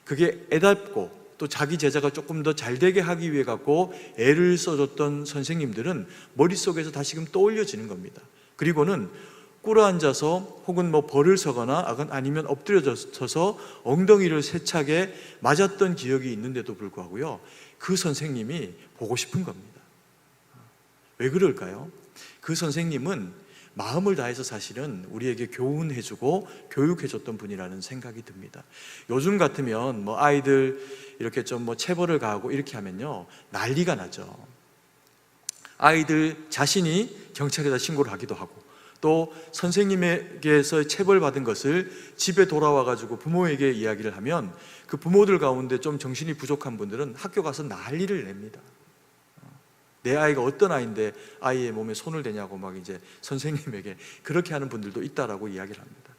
Speaker 4: 그게 애답고 또 자기 제자가 조금 더 잘 되게 하기 위해 갖고 애를 써줬던 선생님들은 머릿속에서 다시금 떠올려지는 겁니다. 그리고는 꿇어앉아서 혹은 뭐 벌을 서거나 아니면 엎드려져서 엉덩이를 세차게 맞았던 기억이 있는데도 불구하고요, 그 선생님이 보고 싶은 겁니다. 왜 그럴까요? 그 선생님은 마음을 다해서 사실은 우리에게 교훈해주고 교육해줬던 분이라는 생각이 듭니다. 요즘 같으면 뭐 아이들 이렇게 좀 뭐 체벌을 가하고 이렇게 하면요, 난리가 나죠. 아이들 자신이 경찰에다 신고를 하기도 하고 또 선생님에게서 체벌받은 것을 집에 돌아와 가지고 부모에게 이야기를 하면 그 부모들 가운데 좀 정신이 부족한 분들은 학교 가서 난리를 냅니다. 내 아이가 어떤 아이인데 아이의 몸에 손을 대냐고 막 이제 선생님에게 그렇게 하는 분들도 있다라고 이야기를 합니다.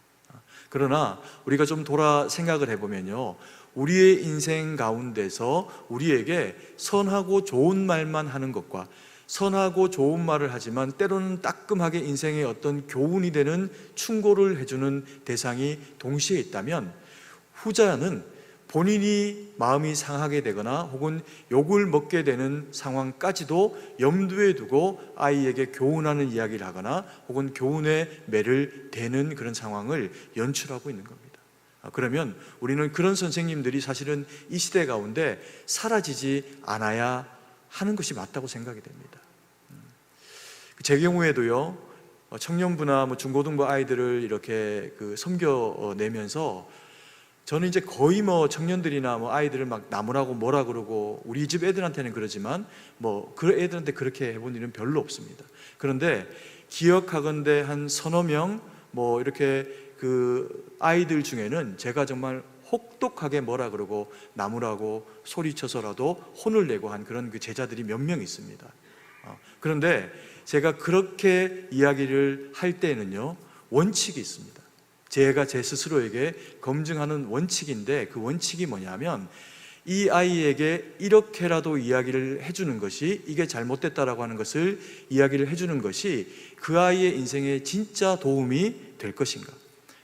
Speaker 4: 그러나 우리가 좀 돌아 생각을 해보면요, 우리의 인생 가운데서 우리에게 선하고 좋은 말만 하는 것과 선하고 좋은 말을 하지만 때로는 따끔하게 인생의 어떤 교훈이 되는 충고를 해주는 대상이 동시에 있다면 후자는 본인이 마음이 상하게 되거나 혹은 욕을 먹게 되는 상황까지도 염두에 두고 아이에게 교훈하는 이야기를 하거나 혹은 교훈의 매를 대는 그런 상황을 연출하고 있는 겁니다. 그러면 우리는 그런 선생님들이 사실은 이 시대 가운데 사라지지 않아야 하는 것이 맞다고 생각이 됩니다. 제 경우에도요, 청년부나 뭐 중고등부 아이들을 이렇게 섬겨내면서 저는 이제 거의 뭐 청년들이나 뭐 아이들을 막 나무라고 뭐라 그러고 우리 집 애들한테는 그러지만 뭐 그 애들한테 그렇게 해본 일은 별로 없습니다. 그런데 기억하건대 한 서너 명 뭐 이렇게 그 아이들 중에는 제가 정말 혹독하게 뭐라 그러고 나무라고 소리쳐서라도 혼을 내고 한 그런 그 제자들이 몇 명 있습니다. 그런데 제가 그렇게 이야기를 할 때는요, 원칙이 있습니다. 제가 제 스스로에게 검증하는 원칙인데 그 원칙이 뭐냐면 이 아이에게 이렇게라도 이야기를 해주는 것이 이게 잘못됐다라고 하는 것을 이야기를 해주는 것이 그 아이의 인생에 진짜 도움이 될 것인가,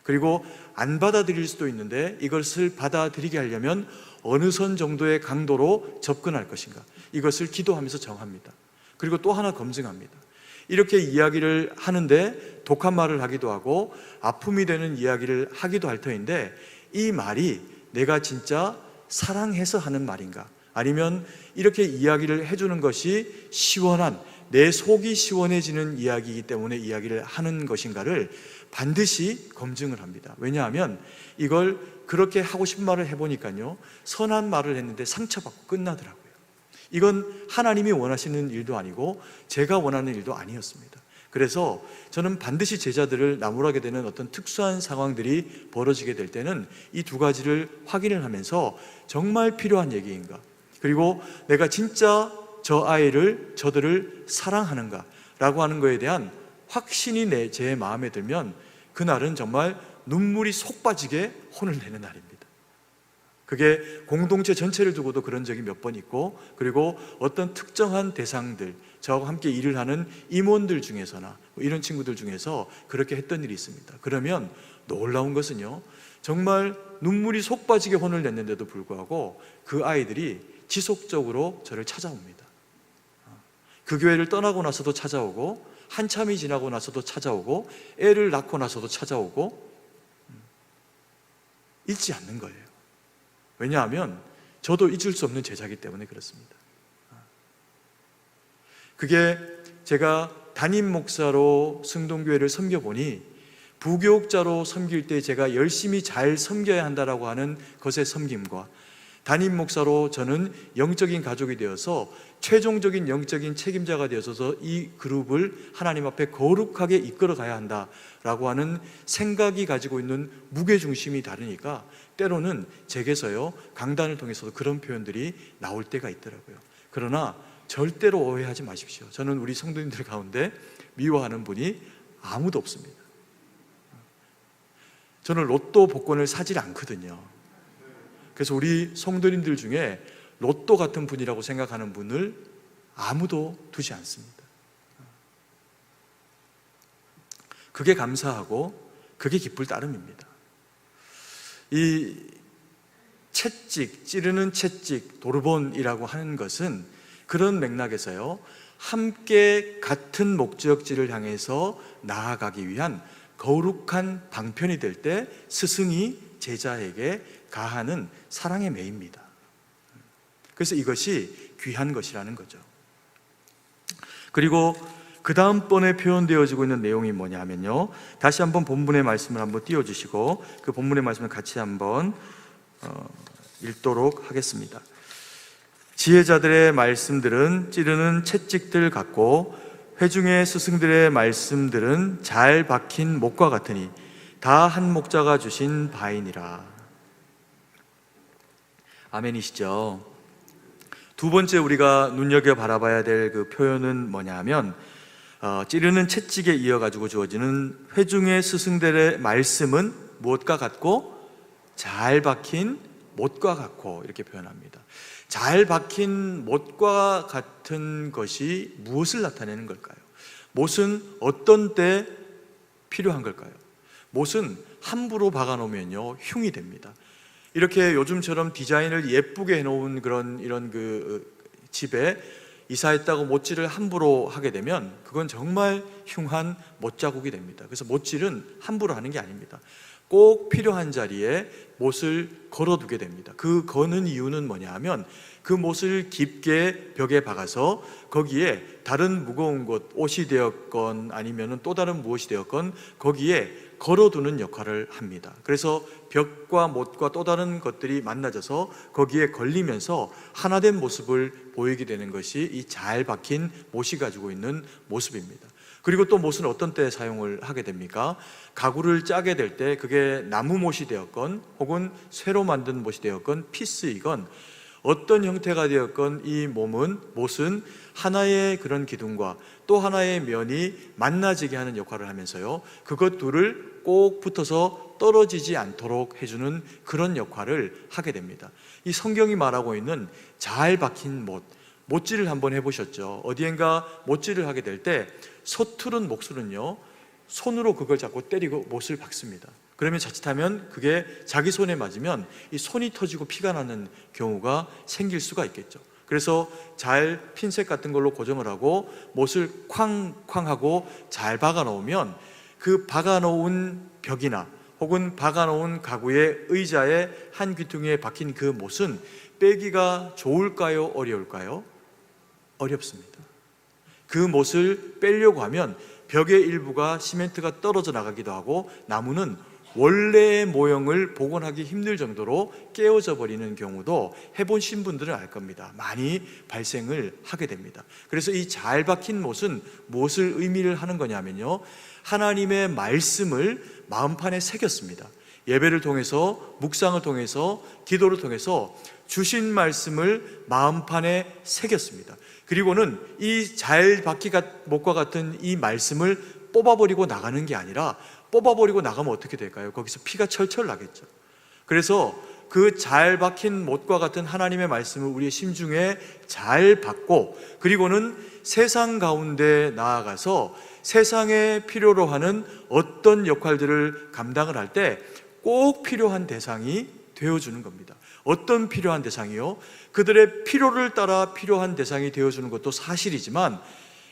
Speaker 4: 그리고 안 받아들일 수도 있는데 이것을 받아들이게 하려면 어느 선 정도의 강도로 접근할 것인가, 이것을 기도하면서 정합니다. 그리고 또 하나 검증합니다. 이렇게 이야기를 하는데 독한 말을 하기도 하고 아픔이 되는 이야기를 하기도 할 터인데 이 말이 내가 진짜 사랑해서 하는 말인가, 아니면 이렇게 이야기를 해주는 것이 시원한, 내 속이 시원해지는 이야기이기 때문에 이야기를 하는 것인가를 반드시 검증을 합니다. 왜냐하면 이걸 그렇게 하고 싶은 말을 해보니까요, 선한 말을 했는데 상처받고 끝나더라고요. 이건 하나님이 원하시는 일도 아니고 제가 원하는 일도 아니었습니다. 그래서 저는 반드시 제자들을 나무라게 되는 어떤 특수한 상황들이 벌어지게 될 때는 이 두 가지를 확인을 하면서 정말 필요한 얘기인가, 그리고 내가 진짜 저들을 사랑하는가 라고 하는 것에 대한 확신이 제 마음에 들면 그날은 정말 눈물이 속 빠지게 혼을 내는 날입니다. 그게 공동체 전체를 두고도 그런 적이 몇 번 있고, 그리고 어떤 특정한 대상들, 저하고 함께 일을 하는 임원들 중에서나 이런 친구들 중에서 그렇게 했던 일이 있습니다. 그러면 놀라운 것은요, 정말 눈물이 속 빠지게 혼을 냈는데도 불구하고 그 아이들이 지속적으로 저를 찾아옵니다. 그 교회를 떠나고 나서도 찾아오고, 한참이 지나고 나서도 찾아오고, 애를 낳고 나서도 찾아오고, 잊지 않는 거예요. 왜냐하면 저도 잊을 수 없는 제자이기 때문에 그렇습니다. 그게 제가 담임 목사로 승동교회를 섬겨보니, 부교육자로 섬길 때 제가 열심히 잘 섬겨야 한다라고 하는 것의 섬김과, 담임 목사로 저는 영적인 가족이 되어서 최종적인 영적인 책임자가 되어서 이 그룹을 하나님 앞에 거룩하게 이끌어 가야 한다라고 하는 생각이 가지고 있는 무게중심이 다르니까 때로는 제게서요, 강단을 통해서도 그런 표현들이 나올 때가 있더라고요. 그러나 절대로 오해하지 마십시오. 저는 우리 성도님들 가운데 미워하는 분이 아무도 없습니다. 저는 로또 복권을 사질 않거든요. 그래서 우리 성도님들 중에 로또 같은 분이라고 생각하는 분을 아무도 두지 않습니다. 그게 감사하고 그게 기쁠 따름입니다. 이 채찍, 찌르는 채찍, 도르본이라고 하는 것은 그런 맥락에서요, 함께 같은 목적지를 향해서 나아가기 위한 거룩한 방편이 될 때 스승이 제자에게 가하는 사랑의 매입니다. 그래서 이것이 귀한 것이라는 거죠. 그리고 그 다음번에 표현되어지고 있는 내용이 뭐냐면요, 다시 한번 본문의 말씀을 한번 띄워주시고 그 본문의 말씀을 같이 한번 읽도록 하겠습니다. 지혜자들의 말씀들은 찌르는 채찍들 같고 회중의 스승들의 말씀들은 잘 박힌 목과 같으니 다 한 목자가 주신 바이니라. 아멘이시죠? 두 번째 우리가 눈여겨 바라봐야 될 그 표현은 뭐냐면, 찌르는 채찍에 이어가지고 주어지는 회중의 스승들의 말씀은 무엇과 같고 잘 박힌 못과 같고, 이렇게 표현합니다. 잘 박힌 못과 같은 것이 무엇을 나타내는 걸까요? 못은 어떤 때 필요한 걸까요? 못은 함부로 박아놓으면요, 흉이 됩니다. 이렇게 요즘처럼 디자인을 예쁘게 해놓은 이런 집에 이사했다고 못질을 함부로 하게 되면 그건 정말 흉한 못자국이 됩니다. 그래서 못질은 함부로 하는 게 아닙니다. 꼭 필요한 자리에 못을 걸어두게 됩니다. 그 거는 이유는 뭐냐 하면, 그 못을 깊게 벽에 박아서 거기에 다른 무거운 것, 옷이 되었건 아니면 또 다른 무엇이 되었건 거기에 걸어두는 역할을 합니다. 그래서 벽과 못과 또 다른 것들이 만나져서 거기에 걸리면서 하나된 모습을 보이게 되는 것이 이 잘 박힌 못이 가지고 있는 모습입니다. 그리고 또 못은 어떤 때 사용을 하게 됩니까? 가구를 짜게 될 때 그게 나무 못이 되었건 혹은 쇠로 만든 못이 되었건 피스이건 어떤 형태가 되었건 이 못은 하나의 그런 기둥과 또 하나의 면이 만나지게 하는 역할을 하면서요, 그것 둘을 꼭 붙어서 떨어지지 않도록 해주는 그런 역할을 하게 됩니다. 이 성경이 말하고 있는 잘 박힌 못질을 한번 해보셨죠? 어디엔가 못질을 하게 될 때 서투른 목술은요, 손으로 그걸 잡고 때리고 못을 박습니다. 그러면 자칫하면 그게 자기 손에 맞으면 이 손이 터지고 피가 나는 경우가 생길 수가 있겠죠. 그래서 잘 핀셋 같은 걸로 고정을 하고 못을 쾅쾅 하고 잘 박아 놓으면 그 박아 놓은 벽이나 혹은 박아 놓은 가구의 의자의 한 귀퉁이에 박힌 그 못은 빼기가 좋을까요? 어려울까요? 어렵습니다. 그 못을 빼려고 하면 벽의 일부가 시멘트가 떨어져 나가기도 하고 나무는 원래의 모형을 복원하기 힘들 정도로 깨어져 버리는 경우도 해보신 분들은 알 겁니다. 많이 발생을 하게 됩니다. 그래서 이 잘 박힌 못은 무엇을 의미를 하는 거냐면요, 하나님의 말씀을 마음판에 새겼습니다. 예배를 통해서, 묵상을 통해서, 기도를 통해서 주신 말씀을 마음판에 새겼습니다. 그리고는 이 잘 박힌 못과 같은 이 말씀을 뽑아버리고 나가는 게 아니라, 뽑아버리고 나가면 어떻게 될까요? 거기서 피가 철철 나겠죠. 그래서 그 잘 박힌 못과 같은 하나님의 말씀을 우리의 심중에 잘 박고, 그리고는 세상 가운데 나아가서 세상에 필요로 하는 어떤 역할들을 감당을 할 때 꼭 필요한 대상이 되어주는 겁니다. 어떤 필요한 대상이요? 그들의 필요를 따라 필요한 대상이 되어주는 것도 사실이지만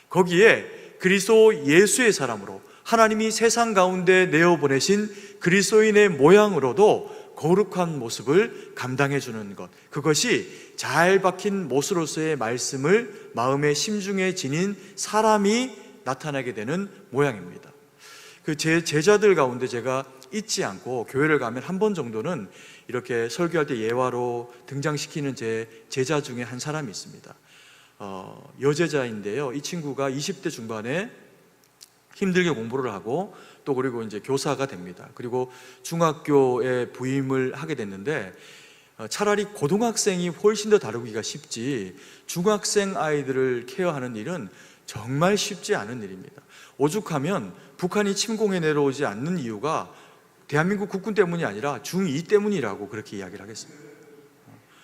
Speaker 4: 거기에 그리스도 예수의 사람으로 하나님이 세상 가운데 내어보내신 그리스도인의 모양으로도 거룩한 모습을 감당해 주는 것, 그것이 잘 박힌 못으로서의 말씀을 마음의 심중에 지닌 사람이 나타나게 되는 모양입니다. 그 제 제자들 가운데 제가 잊지 않고 교회를 가면 한 번 정도는 이렇게 설교할 때 예화로 등장시키는 제 제자 중에 한 사람이 있습니다. 여제자인데요. 이 친구가 20대 중반에 힘들게 공부를 하고 또 그리고 이제 교사가 됩니다. 그리고 중학교에 부임을 하게 됐는데 차라리 고등학생이 훨씬 더 다루기가 쉽지 중학생 아이들을 케어하는 일은 정말 쉽지 않은 일입니다. 오죽하면 북한이 침공해 내려오지 않는 이유가 대한민국 국군 때문이 아니라 중2 때문이라고 그렇게 이야기를 하겠습니다.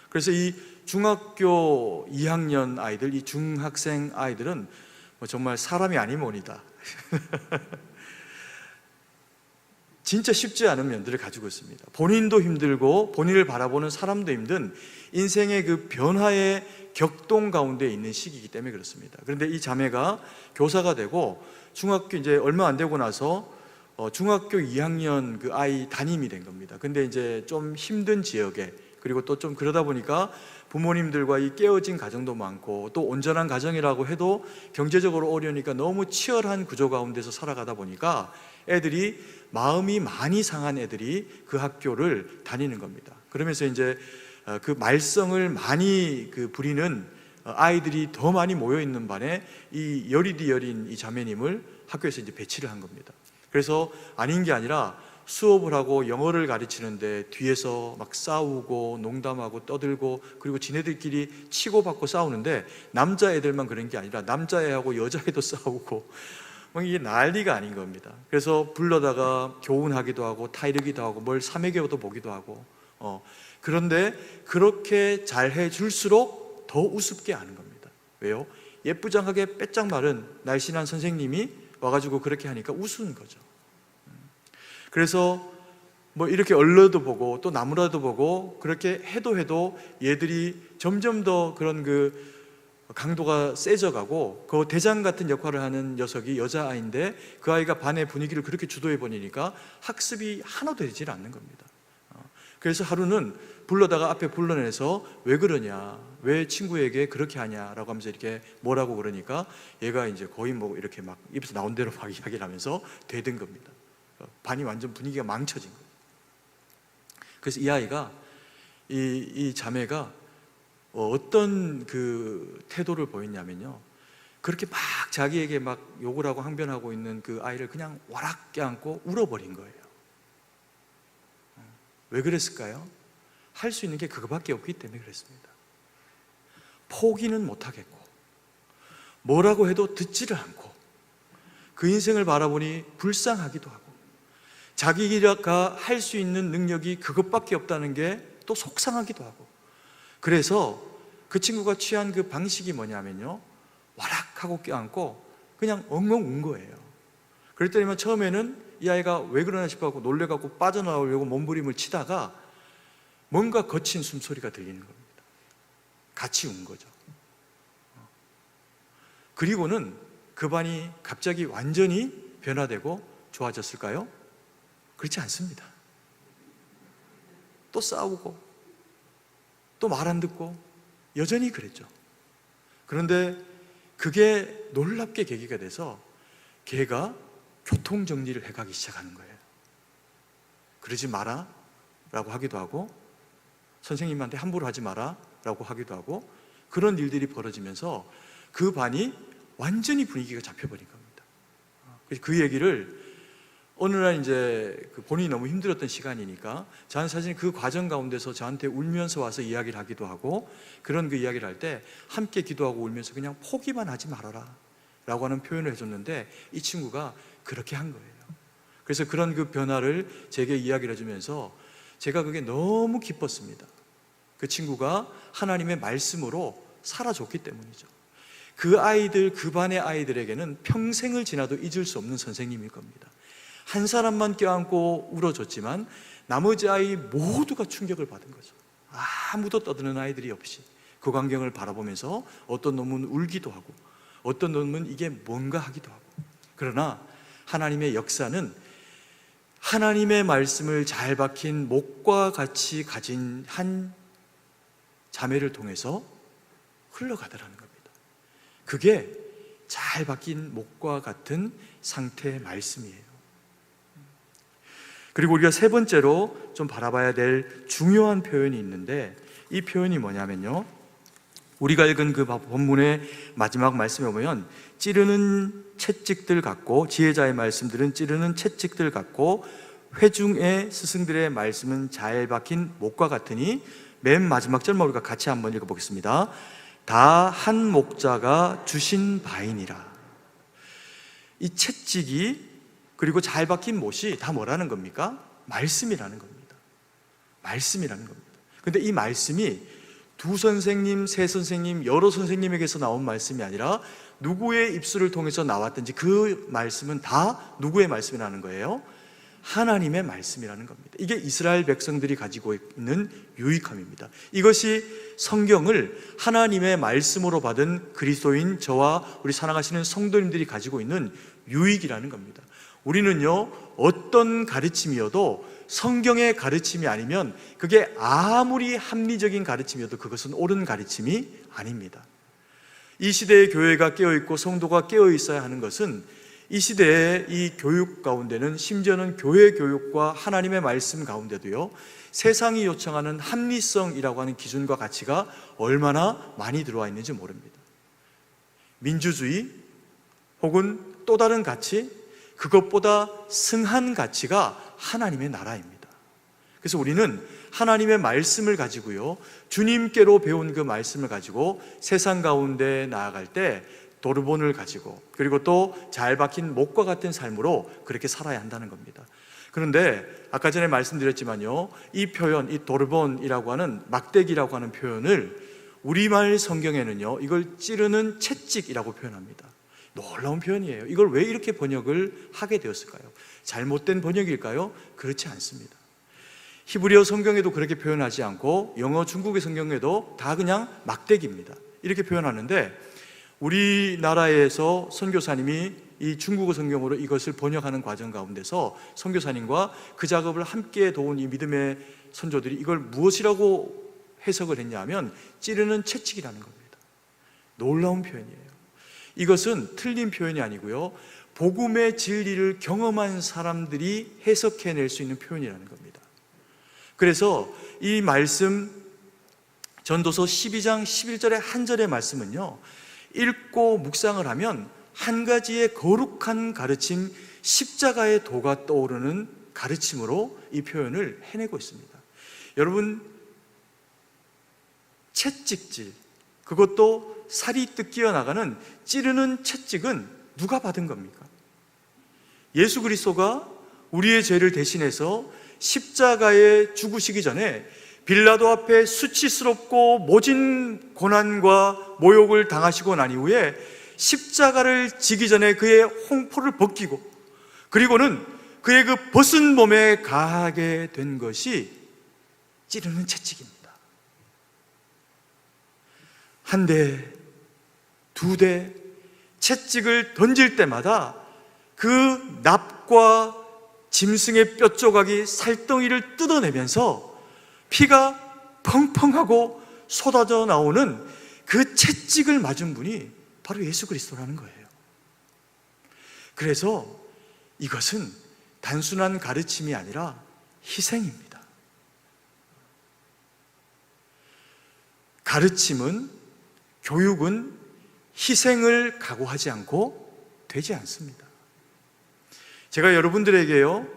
Speaker 4: 그래서 이 중학교 2학년 아이들, 이 중학생 아이들은 정말 사람이 아니모니다. 진짜 쉽지 않은 면들을 가지고 있습니다. 본인도 힘들고 본인을 바라보는 사람도 힘든 인생의 그 변화의 격동 가운데 있는 시기이기 때문에 그렇습니다. 그런데 이 자매가 교사가 되고 중학교 이제 얼마 안 되고 나서 중학교 2학년 그 아이 담임이 된 겁니다. 근데 이제 좀 힘든 지역에, 그리고 또 좀 그러다 보니까 부모님들과 이 깨어진 가정도 많고 또 온전한 가정이라고 해도 경제적으로 어려우니까 너무 치열한 구조 가운데서 살아가다 보니까 애들이 마음이 많이 상한 애들이 그 학교를 다니는 겁니다. 그러면서 이제 그 말썽을 많이 부리는 아이들이 더 많이 모여 있는 반에 이 여리디 여린 이 자매님을 학교에서 이제 배치를 한 겁니다. 그래서 아닌 게 아니라 수업을 하고 영어를 가르치는데 뒤에서 막 싸우고 농담하고 떠들고 그리고 지네들끼리 치고받고 싸우는데 남자애들만 그런 게 아니라 남자애하고 여자애도 싸우고 막 이게 난리가 아닌 겁니다. 그래서 불러다가 교훈하기도 하고 타이르기도 하고 뭘 사매교도 보기도 하고 그런데 그렇게 잘 해줄수록 더 우습게 하는 겁니다. 왜요? 예쁘장하게 빼짝 마른 날씬한 선생님이 와가지고 그렇게 하니까 우스운 거죠. 그래서 뭐 이렇게 얼러도 보고 또 나무라도 보고 그렇게 해도 얘들이 점점 더 그런 그 강도가 세져가고 그 대장 같은 역할을 하는 녀석이 여자아이인데 그 아이가 반의 분위기를 그렇게 주도해 버리니까 학습이 하나도 되질 않는 겁니다. 그래서 하루는 불러다가 앞에 불러내서 왜 그러냐, 왜 친구에게 그렇게 하냐라고 하면서 이렇게 뭐라고 그러니까 얘가 이제 거의 뭐 이렇게 막 입에서 나온 대로 막 이야기를 하면서 되든 겁니다. 반이 완전 분위기가 망쳐진 거예요. 그래서 이 아이가 이 자매가 어떤 그 태도를 보였냐면요, 그렇게 막 자기에게 막 욕을 하고 항변하고 있는 그 아이를 그냥 와락 껴안고 울어버린 거예요. 왜 그랬을까요? 할 수 있는 게 그거밖에 없기 때문에 그랬습니다. 포기는 못하겠고 뭐라고 해도 듣지를 않고 그 인생을 바라보니 불쌍하기도 하고 자기가 할 수 있는 능력이 그것밖에 없다는 게 또 속상하기도 하고, 그래서 그 친구가 취한 그 방식이 뭐냐면요, 와락하고 껴안고 그냥 엉엉 운 거예요. 그랬더니만 처음에는 이 아이가 왜 그러나 싶어갖고 놀래갖고 빠져나오려고 몸부림을 치다가 뭔가 거친 숨소리가 들리는 겁니다. 같이 운 거죠. 그리고는 그 반이 갑자기 완전히 변화되고 좋아졌을까요? 그렇지 않습니다. 또 싸우고 또 말 안 듣고 여전히 그랬죠. 그런데 그게 놀랍게 계기가 돼서 걔가 교통정리를 해가기 시작하는 거예요. 그러지 마라 라고 하기도 하고 선생님한테 함부로 하지 마라 라고 하기도 하고 그런 일들이 벌어지면서 그 반이 완전히 분위기가 잡혀버린 겁니다. 그 얘기를 어느 날 이제 본인이 너무 힘들었던 시간이니까 저는 사실 그 과정 가운데서 저한테 울면서 와서 이야기를 하기도 하고 그런 그 이야기를 할 때 함께 기도하고 울면서 그냥 포기만 하지 말아라 라고 하는 표현을 해줬는데 이 친구가 그렇게 한 거예요. 그래서 그런 그 변화를 제게 이야기를 해주면서 제가 그게 너무 기뻤습니다. 그 친구가 하나님의 말씀으로 살아줬기 때문이죠. 그 아이들, 그 반의 아이들에게는 평생을 지나도 잊을 수 없는 선생님일 겁니다. 한 사람만 껴안고 울어줬지만 나머지 아이 모두가 충격을 받은 거죠. 아무도 떠드는 아이들이 없이 그 광경을 바라보면서 어떤 놈은 울기도 하고 어떤 놈은 이게 뭔가 하기도 하고. 그러나 하나님의 역사는 하나님의 말씀을 잘 박힌 목과 같이 가진 한 자매를 통해서 흘러가더라는 겁니다. 그게 잘 박힌 목과 같은 상태의 말씀이에요. 그리고 우리가 세 번째로 좀 바라봐야 될 중요한 표현이 있는데, 이 표현이 뭐냐면요, 우리가 읽은 그 본문의 마지막 말씀에 보면 찌르는 채찍들 같고, 지혜자의 말씀들은 찌르는 채찍들 같고 회중의 스승들의 말씀은 잘 박힌 목과 같으니, 맨 마지막 절만 우리가 같이 한번 읽어보겠습니다. 다 한 목자가 주신 바이니라. 이 채찍이 그리고 잘 박힌 못이 다 뭐라는 겁니까? 말씀이라는 겁니다. 말씀이라는 겁니다. 근데 이 말씀이 두 선생님, 세 선생님, 여러 선생님에게서 나온 말씀이 아니라 누구의 입술을 통해서 나왔든지 그 말씀은 다 누구의 말씀이라는 거예요? 하나님의 말씀이라는 겁니다. 이게 이스라엘 백성들이 가지고 있는 유익함입니다. 이것이 성경을 하나님의 말씀으로 받은 그리스도인 저와 우리 사랑하시는 성도님들이 가지고 있는 유익이라는 겁니다. 우리는요, 어떤 가르침이어도 성경의 가르침이 아니면 그게 아무리 합리적인 가르침이어도 그것은 옳은 가르침이 아닙니다. 이 시대의 교회가 깨어있고 성도가 깨어있어야 하는 것은 이 시대의 이 교육 가운데는, 심지어는 교회 교육과 하나님의 말씀 가운데도요, 세상이 요청하는 합리성이라고 하는 기준과 가치가 얼마나 많이 들어와 있는지 모릅니다. 민주주의 혹은 또 다른 가치, 그것보다 승한 가치가 하나님의 나라입니다. 그래서 우리는 하나님의 말씀을 가지고요, 주님께로 배운 그 말씀을 가지고 세상 가운데 나아갈 때 도르본을 가지고, 그리고 또 잘 박힌 목과 같은 삶으로 그렇게 살아야 한다는 겁니다. 그런데 아까 전에 말씀드렸지만요, 이 표현, 이 도르본이라고 하는, 막대기라고 하는 표현을 우리말 성경에는요, 이걸 찌르는 채찍이라고 표현합니다. 놀라운 표현이에요. 이걸 왜 이렇게 번역을 하게 되었을까요? 잘못된 번역일까요? 그렇지 않습니다. 히브리어 성경에도 그렇게 표현하지 않고 영어, 중국의 성경에도 다 그냥 막대기입니다. 이렇게 표현하는데, 우리나라에서 선교사님이 이 중국어 성경으로 이것을 번역하는 과정 가운데서 선교사님과 그 작업을 함께 도운 이 믿음의 선조들이 이걸 무엇이라고 해석을 했냐면 찌르는 채찍이라는 겁니다. 놀라운 표현이에요. 이것은 틀린 표현이 아니고요, 복음의 진리를 경험한 사람들이 해석해낼 수 있는 표현이라는 겁니다. 그래서 이 말씀, 전도서 12장 11절의 한 절의 말씀은요, 읽고 묵상을 하면 한 가지의 거룩한 가르침, 십자가의 도가 떠오르는 가르침으로 이 표현을 해내고 있습니다. 여러분, 채찍질, 그것도 살이 뜯겨 나가는 찌르는 채찍은 누가 받은 겁니까? 예수 그리스도가 우리의 죄를 대신해서 십자가에 죽으시기 전에 빌라도 앞에 수치스럽고 모진 고난과 모욕을 당하시고 난 이후에 십자가를 지기 전에 그의 홍포를 벗기고, 그리고는 그의 그 벗은 몸에 가하게 된 것이 찌르는 채찍입니다. 한 대, 두 대 채찍을 던질 때마다 그 납과 짐승의 뼈조각이 살덩이를 뜯어내면서 피가 펑펑하고 쏟아져 나오는 그 채찍을 맞은 분이 바로 예수 그리스도라는 거예요. 그래서 이것은 단순한 가르침이 아니라 희생입니다. 가르침은, 교육은 희생을 각오하지 않고 되지 않습니다. 제가 여러분들에게요,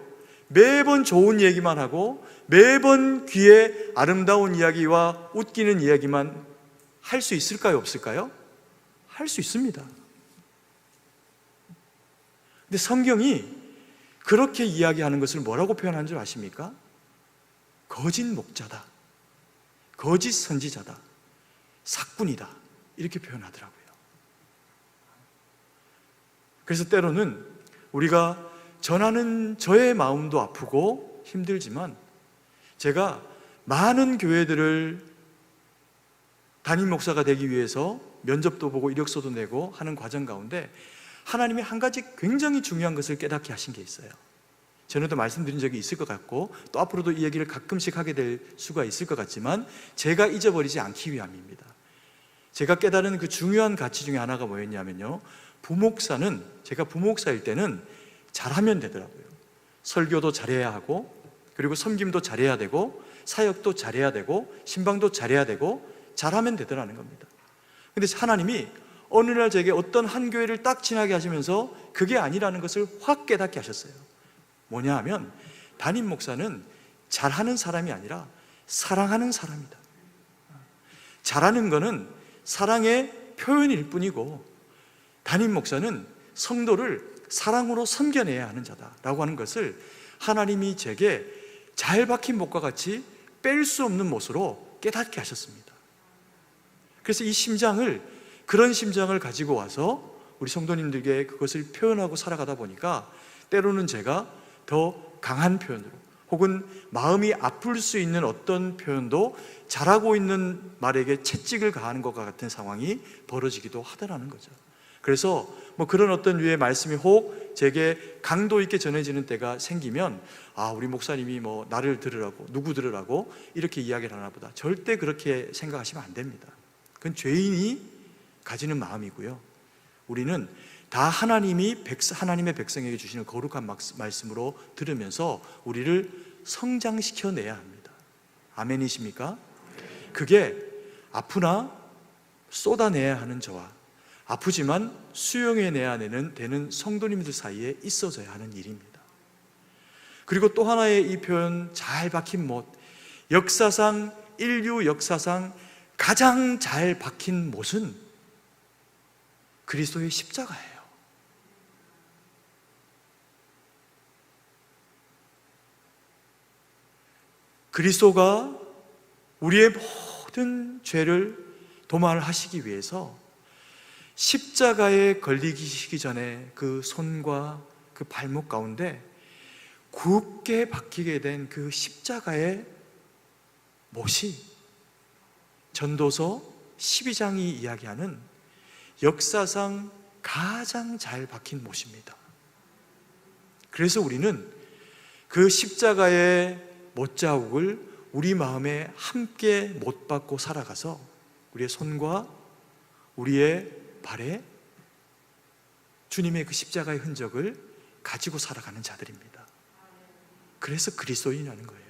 Speaker 4: 매번 좋은 얘기만 하고 매번 귀에 아름다운 이야기와 웃기는 이야기만 할 수 있을까요? 없을까요? 할 수 있습니다. 근데 성경이 그렇게 이야기하는 것을 뭐라고 표현한 줄 아십니까? 거짓 목자다, 거짓 선지자다, 사꾼이다, 이렇게 표현하더라고요. 그래서 때로는 우리가 전하는 저의 마음도 아프고 힘들지만 제가 많은 교회들을 담임 목사가 되기 위해서 면접도 보고 이력서도 내고 하는 과정 가운데 하나님이 한 가지 굉장히 중요한 것을 깨닫게 하신 게 있어요. 전에도 말씀드린 적이 있을 것 같고 또 앞으로도 이 얘기를 가끔씩 하게 될 수가 있을 것 같지만 제가 잊어버리지 않기 위함입니다. 제가 깨달은 그 중요한 가치 중에 하나가 뭐였냐면요, 부목사는, 제가 부목사일 때는 잘하면 되더라고요. 설교도 잘해야 하고, 그리고 섬김도 잘해야 되고, 사역도 잘해야 되고, 신방도 잘해야 되고, 잘하면 되더라는 겁니다. 근데 하나님이 어느 날 제게 어떤 한 교회를 딱 지나게 하시면서 그게 아니라는 것을 확 깨닫게 하셨어요. 뭐냐 하면 담임 목사는 잘하는 사람이 아니라 사랑하는 사람이다. 잘하는 거는 사랑의 표현일 뿐이고 담임 목사는 성도를 사랑으로 섬겨내야 하는 자다라고 하는 것을 하나님이 제게 잘 박힌 목과 같이 뺄 수 없는 못으로 깨닫게 하셨습니다. 그래서 이 심장을, 그런 심장을 가지고 와서 우리 성도님들에게 그것을 표현하고 살아가다 보니까 때로는 제가 더 강한 표현으로 혹은 마음이 아플 수 있는 어떤 표현도 잘하고 있는 말에게 채찍을 가하는 것과 같은 상황이 벌어지기도 하더라는 거죠. 그래서 뭐 그런 어떤 유의 말씀이 혹 제게 강도 있게 전해지는 때가 생기면 우리 목사님이 뭐 나를 들으라고, 누구 들으라고 이렇게 이야기를 하나 보다. 절대 그렇게 생각하시면 안 됩니다. 그건 죄인이 가지는 마음이고요, 우리는 다 하나님의 백성에게 주시는 거룩한 말씀으로 들으면서 우리를 성장시켜내야 합니다. 아멘이십니까? 그게 아프나 쏟아내야 하는 저와 아프지만 수용해내야 되는 성도님들 사이에 있어져야 하는 일입니다. 그리고 또 하나의 이 표현, 잘 박힌 못, 역사상, 인류 역사상 가장 잘 박힌 못은 그리스도의 십자가예요. 그리스도가 우리의 모든 죄를 도말하시기 위해서 십자가에 걸리기 전에 그 손과 그 발목 가운데 굳게 박히게 된 그 십자가의 못이 전도서 12장이 이야기하는 역사상 가장 잘 박힌 못입니다. 그래서 우리는 그 십자가의 못자국을 우리 마음에 함께 못 박고 살아가서 우리의 손과 우리의 발에 주님의 그 십자가의 흔적을 가지고 살아가는 자들입니다. 그래서 그리스도인이라는 거예요.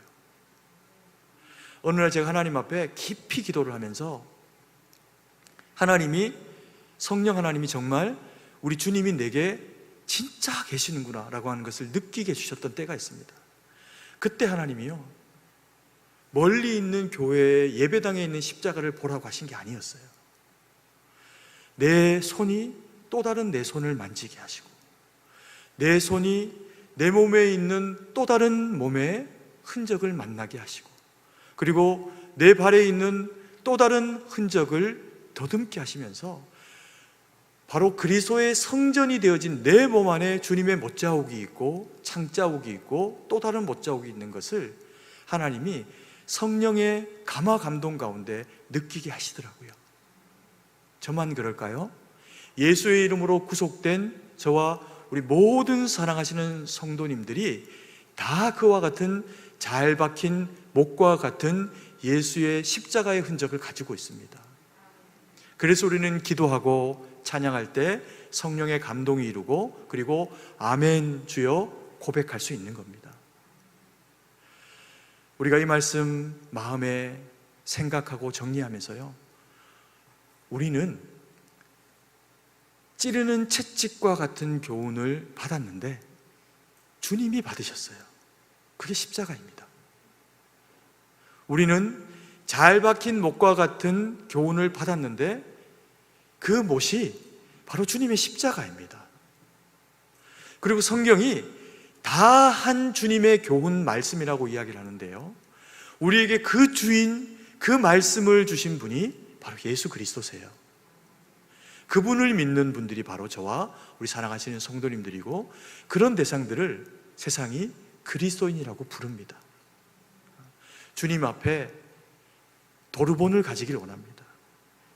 Speaker 4: 어느 날 제가 하나님 앞에 깊이 기도를 하면서 성령 하나님이 정말 우리 주님이 내게 진짜 계시는구나 라고 하는 것을 느끼게 해주셨던 때가 있습니다. 그때 하나님이요, 멀리 있는 교회의 예배당에 있는 십자가를 보라고 하신 게 아니었어요. 내 손이 또 다른 내 손을 만지게 하시고, 내 손이 내 몸에 있는 또 다른 몸의 흔적을 만나게 하시고, 그리고 내 발에 있는 또 다른 흔적을 더듬게 하시면서 바로 그리스도의 성전이 되어진 내 몸 안에 주님의 못자국이 있고 창자국이 있고 또 다른 못자국이 있는 것을 하나님이 성령의 감화 감동 가운데 느끼게 하시더라고요. 저만 그럴까요? 예수의 이름으로 구속된 저와 우리 모든 사랑하시는 성도님들이 다 그와 같은 잘 박힌 목과 같은 예수의 십자가의 흔적을 가지고 있습니다. 그래서 우리는 기도하고 찬양할 때 성령의 감동이 이루고 그리고 아멘 주여 고백할 수 있는 겁니다. 우리가 이 말씀 마음에 생각하고 정리하면서요, 우리는 찌르는 채찍과 같은 교훈을 받았는데 주님이 받으셨어요. 그게 십자가입니다. 우리는 잘 박힌 못과 같은 교훈을 받았는데 그 못이 바로 주님의 십자가입니다. 그리고 성경이 다 한 주님의 교훈 말씀이라고 이야기를 하는데요, 우리에게 그 주인, 그 말씀을 주신 분이 바로 예수 그리스도세요. 그분을 믿는 분들이 바로 저와 우리 사랑하시는 성도님들이고, 그런 대상들을 세상이 그리스도인이라고 부릅니다. 주님 앞에 도르본을 가지길 원합니다.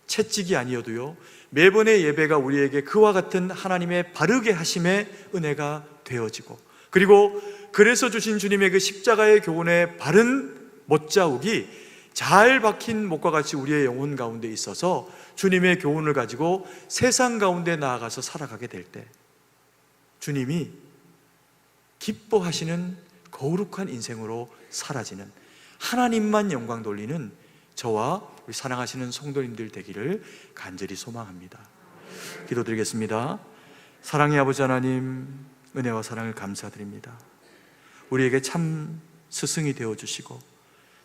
Speaker 4: 채찍이 아니어도요, 매번의 예배가 우리에게 그와 같은 하나님의 바르게 하심의 은혜가 되어지고, 그리고 그래서 주신 주님의 그 십자가의 교훈의 바른 못자국이 잘 박힌 못과 같이 우리의 영혼 가운데 있어서 주님의 교훈을 가지고 세상 가운데 나아가서 살아가게 될 때 주님이 기뻐하시는 거룩한 인생으로 사라지는, 하나님만 영광 돌리는 저와 우리 사랑하시는 성도님들 되기를 간절히 소망합니다. 기도드리겠습니다. 사랑의 아버지 하나님, 은혜와 사랑을 감사드립니다. 우리에게 참 스승이 되어주시고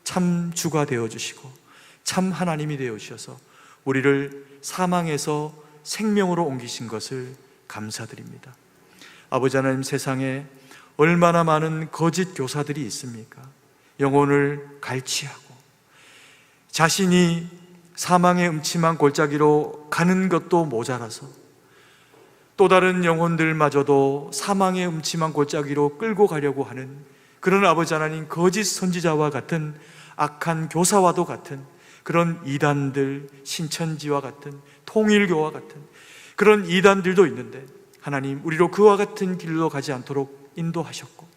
Speaker 4: 참 주가 되어주시고 참 하나님이 되어주셔서 우리를 사망에서 생명으로 옮기신 것을 감사드립니다. 아버지 하나님, 세상에 얼마나 많은 거짓 교사들이 있습니까? 영혼을 갈취하고 자신이 사망의 음침한 골짜기로 가는 것도 모자라서 또 다른 영혼들마저도 사망의 음침한 골짜기로 끌고 가려고 하는 그런 아버지 하나님, 거짓 선지자와 같은 악한 교사와도 같은 그런 이단들, 신천지와 같은 통일교와 같은 그런 이단들도 있는데, 하나님, 우리로 그와 같은 길로 가지 않도록 인도하셨고,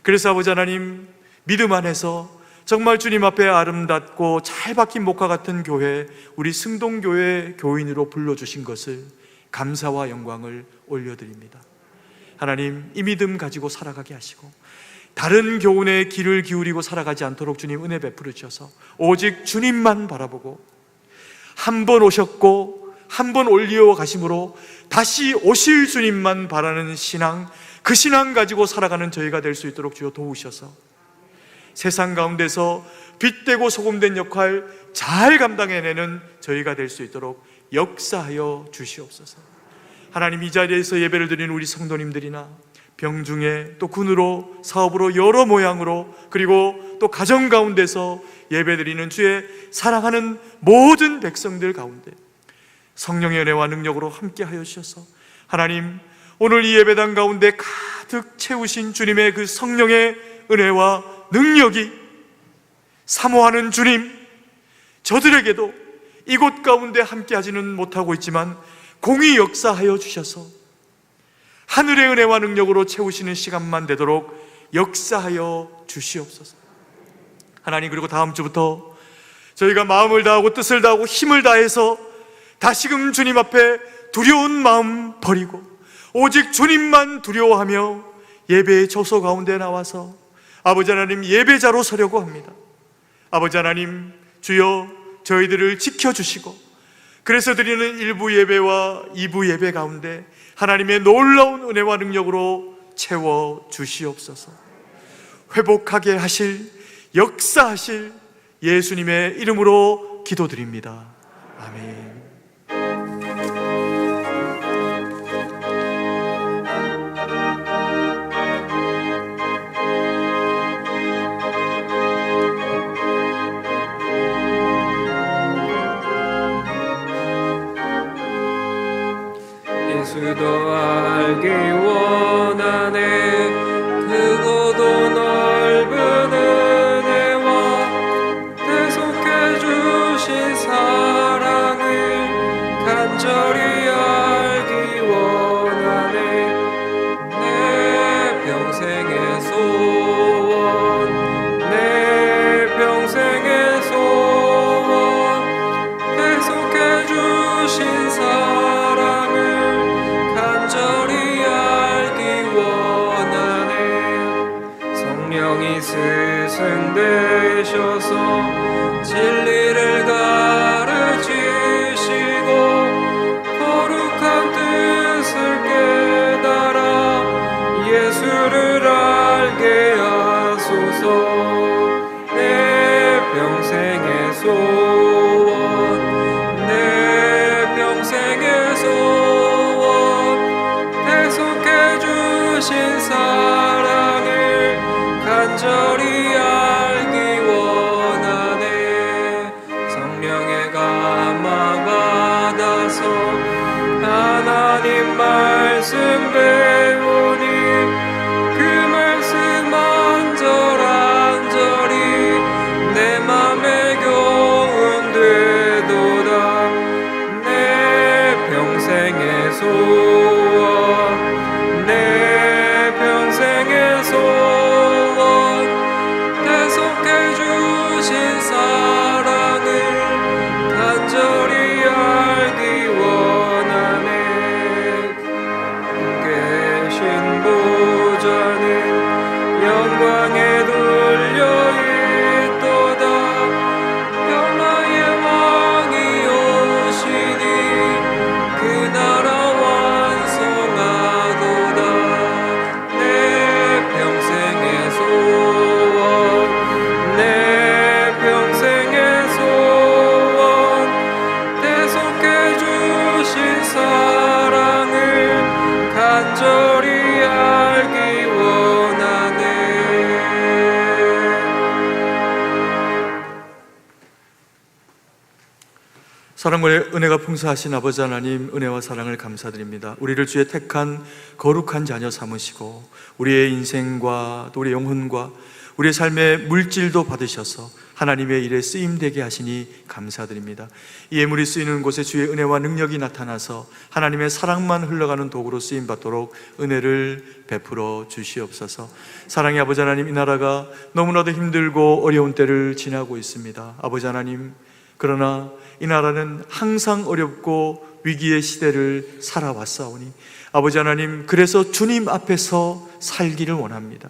Speaker 4: 그래서 아버지 하나님, 믿음 안에서 정말 주님 앞에 아름답고 잘 박힌 목과 같은 교회, 우리 승동교회 교인으로 불러주신 것을 감사와 영광을 올려드립니다. 하나님, 이 믿음 가지고 살아가게 하시고 다른 교훈에 귀를 기울이고 살아가지 않도록 주님 은혜 베풀어 주셔서 오직 주님만 바라보고, 한 번 오셨고 한 번 올리어 가심으로 다시 오실 주님만 바라는 신앙, 그 신앙 가지고 살아가는 저희가 될 수 있도록 주여 도우셔서 세상 가운데서 빛되고 소금된 역할 잘 감당해내는 저희가 될 수 있도록 역사하여 주시옵소서. 하나님, 이 자리에서 예배를 드리는 우리 성도님들이나 병중에 또 군으로 사업으로 여러 모양으로, 그리고 또 가정 가운데서 예배드리는 주의 사랑하는 모든 백성들 가운데 성령의 은혜와 능력으로 함께하여 주셔서 하나님, 오늘 이 예배당 가운데 가득 채우신 주님의 그 성령의 은혜와 능력이 사모하는 주님, 저들에게도 이곳 가운데 함께하지는 못하고 있지만 공의 역사하여 주셔서 하늘의 은혜와 능력으로 채우시는 시간만 되도록 역사하여 주시옵소서. 하나님, 그리고 다음 주부터 저희가 마음을 다하고 뜻을 다하고 힘을 다해서 다시금 주님 앞에 두려운 마음 버리고 오직 주님만 두려워하며 예배의 처소 가운데 나와서 아버지 하나님, 예배자로 서려고 합니다. 아버지 하나님, 주여 저희들을 지켜주시고, 그래서 드리는 1부 예배와 2부 예배 가운데 하나님의 놀라운 은혜와 능력으로 채워 주시옵소서. 회복하게 하실, 역사하실 예수님의 이름으로 기도드립니다. 아멘.
Speaker 1: 예수도 알기 원하네. 크고도 넓은 은혜와 계속해 주신 사랑을 간절히 알기 원하네. 내 평생의 소원, 내 평생의 소원, 계속해 주신 사랑을 간절히 알기 원하네. 성령이 스승 되셔서 진리를 가르치시고 거룩한 뜻을 깨달아 예수를 알게 하소서. 내 평생의 소원, 내 평생의 소원, 계속해 주신 사랑을 간절히 알기 원하네. 성령의 감화 받아서
Speaker 4: 사랑과 은혜가 풍성하신 아버지 하나님, 은혜와 사랑을 감사드립니다. 우리를 주의 택한 거룩한 자녀 삼으시고 우리의 인생과 또 우리의 영혼과 우리의 삶의 물질도 받으셔서 하나님의 일에 쓰임되게 하시니 감사드립니다. 이 예물이 쓰이는 곳에 주의 은혜와 능력이 나타나서 하나님의 사랑만 흘러가는 도구로 쓰임받도록 은혜를 베풀어 주시옵소서. 사랑의 아버지 하나님, 이 나라가 너무나도 힘들고 어려운 때를 지나고 있습니다. 아버지 하나님, 그러나 이 나라는 항상 어렵고 위기의 시대를 살아왔사오니 아버지 하나님, 그래서 주님 앞에서 살기를 원합니다.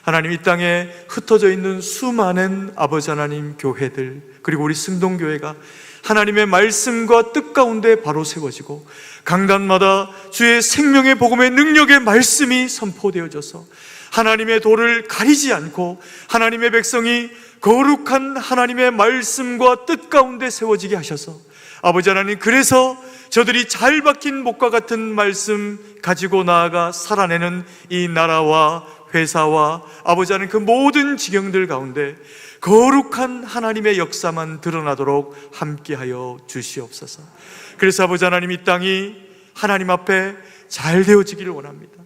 Speaker 4: 하나님, 이 땅에 흩어져 있는 수많은 아버지 하나님 교회들, 그리고 우리 승동교회가 하나님의 말씀과 뜻 가운데 바로 세워지고 강단마다 주의 생명의 복음의 능력의 말씀이 선포되어져서 하나님의 도를 가리지 않고 하나님의 백성이 거룩한 하나님의 말씀과 뜻 가운데 세워지게 하셔서 아버지 하나님, 그래서 저들이 잘 박힌 목과 같은 말씀 가지고 나아가 살아내는 이 나라와 회사와 아버지 하나님, 그 모든 지경들 가운데 거룩한 하나님의 역사만 드러나도록 함께하여 주시옵소서. 그래서 아버지 하나님, 이 땅이 하나님 앞에 잘 되어지기를 원합니다.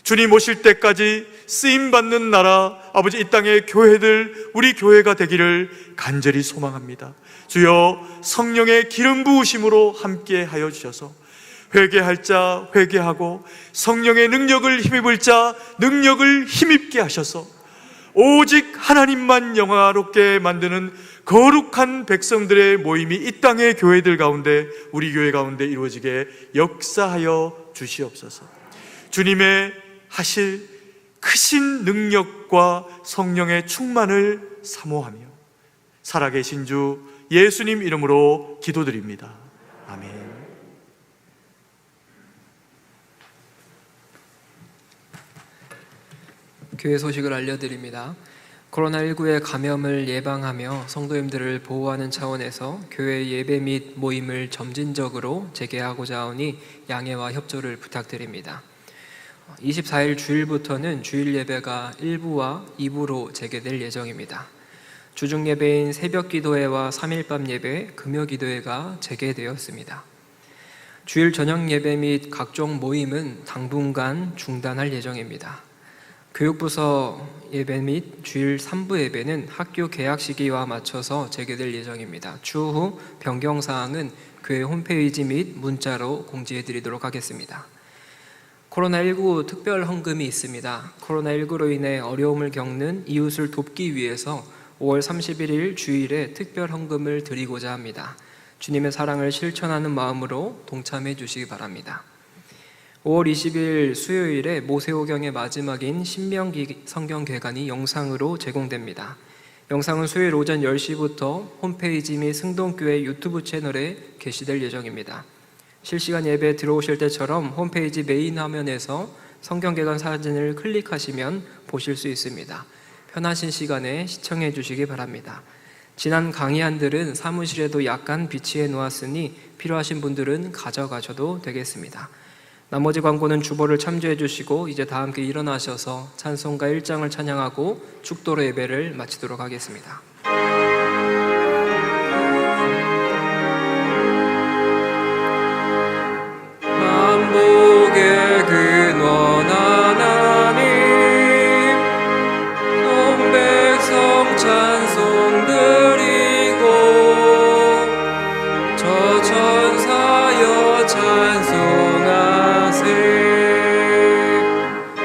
Speaker 4: 주님 오실 때까지 쓰임받는 나라, 아버지, 이 땅의 교회들, 우리 교회가 되기를 간절히 소망합니다. 주여, 성령의 기름 부으심으로 함께하여 주셔서 회개할 자 회개하고 성령의 능력을 힘입을 자 능력을 힘입게 하셔서 오직 하나님만 영화롭게 만드는 거룩한 백성들의 모임이 이 땅의 교회들 가운데, 우리 교회 가운데 이루어지게 역사하여 주시옵소서. 주님의 하실 크신 능력과 성령의 충만을 사모하며 살아계신 주 예수님 이름으로 기도드립니다. 아멘.
Speaker 1: 교회 소식을 알려드립니다. 코로나19의 감염을 예방하며 성도님들을 보호하는 차원에서 교회 예배 및 모임을 점진적으로 재개하고자 하오니 양해와 협조를 부탁드립니다. 24일 주일부터는 주일 예배가 1부와 2부로 재개될 예정입니다. 주중 예배인 새벽 기도회와 3일밤 예배, 금요 기도회가 재개되었습니다. 주일 저녁 예배 및 각종 모임은 당분간 중단할 예정입니다. 교육부서 예배 및 주일 3부 예배는 학교 개학 시기와 맞춰서 재개될 예정입니다. 추후 변경사항은 교회 홈페이지 및 문자로 공지해드리도록 하겠습니다. 코로나19 특별 헌금이 있습니다. 코로나19로 인해 어려움을 겪는 이웃을 돕기 위해서 5월 31일 주일에 특별 헌금을 드리고자 합니다. 주님의 사랑을 실천하는 마음으로 동참해 주시기 바랍니다. 5월 20일 수요일에 모세오경의 마지막인 신명 성경 개관이 영상으로 제공됩니다. 영상은 수요일 오전 10시부터 홈페이지 및 승동교회 유튜브 채널에 게시될 예정입니다. 실시간 예배 들어오실 때처럼 홈페이지 메인 화면에서 성경 개관 사진을 클릭하시면 보실 수 있습니다. 편하신 시간에 시청해 주시기 바랍니다. 지난 강의안들은 사무실에도 약간 비치해 놓았으니 필요하신 분들은 가져가셔도 되겠습니다. 나머지 광고는 주보를 참조해 주시고 이제 다 함께 일어나셔서 찬송가 1장을 찬양하고 축도로 예배를 마치도록 하겠습니다.
Speaker 2: 만복의 근원 하나님, 온 백성 찬송 드리고 저 천사여 찬송하세.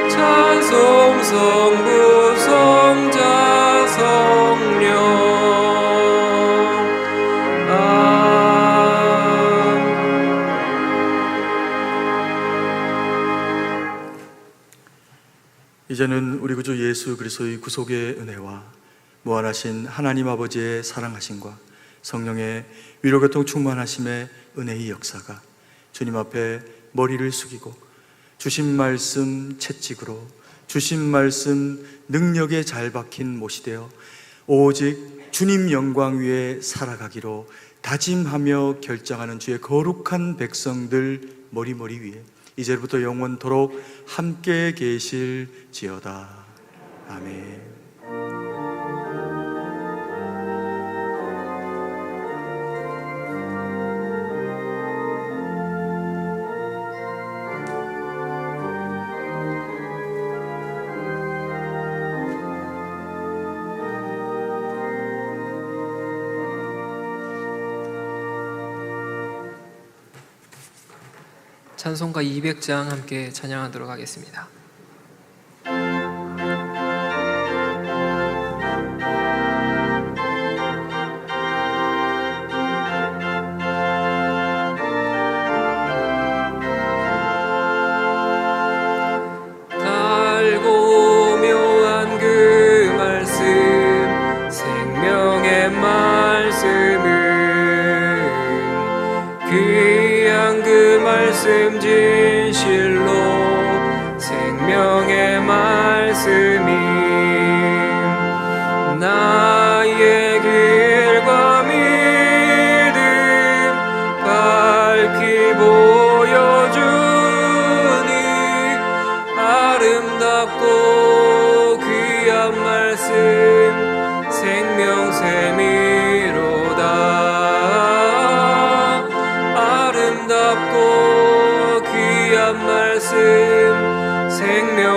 Speaker 2: 찬송 성부 성자 성령.
Speaker 4: 이제는 우리 구주 예수 그리스도의 구속의 은혜와 무한하신 하나님 아버지의 사랑하심과 성령의 위로교통 충만하심의 은혜의 역사가 주님 앞에 머리를 숙이고 주신 말씀 채찍으로 주신 말씀 능력에 잘 박힌 못이 되어 오직 주님 영광 위에 살아가기로 다짐하며 결정하는 주의 거룩한 백성들 머리 위에 이제부터 영원토록 함께 계실지어다. 아멘.
Speaker 1: 찬송가 200장 함께 찬양하도록 하겠습니다.
Speaker 2: 달고 묘한 그 말씀, 생명의 말씀은 귀한 그 말씀 진실로 생명의 말씀이 나의 길과 믿음 밝히 보여주니 아름답고 귀한 말씀 생명샘이로다. 아름답고 귀한 말씀 생명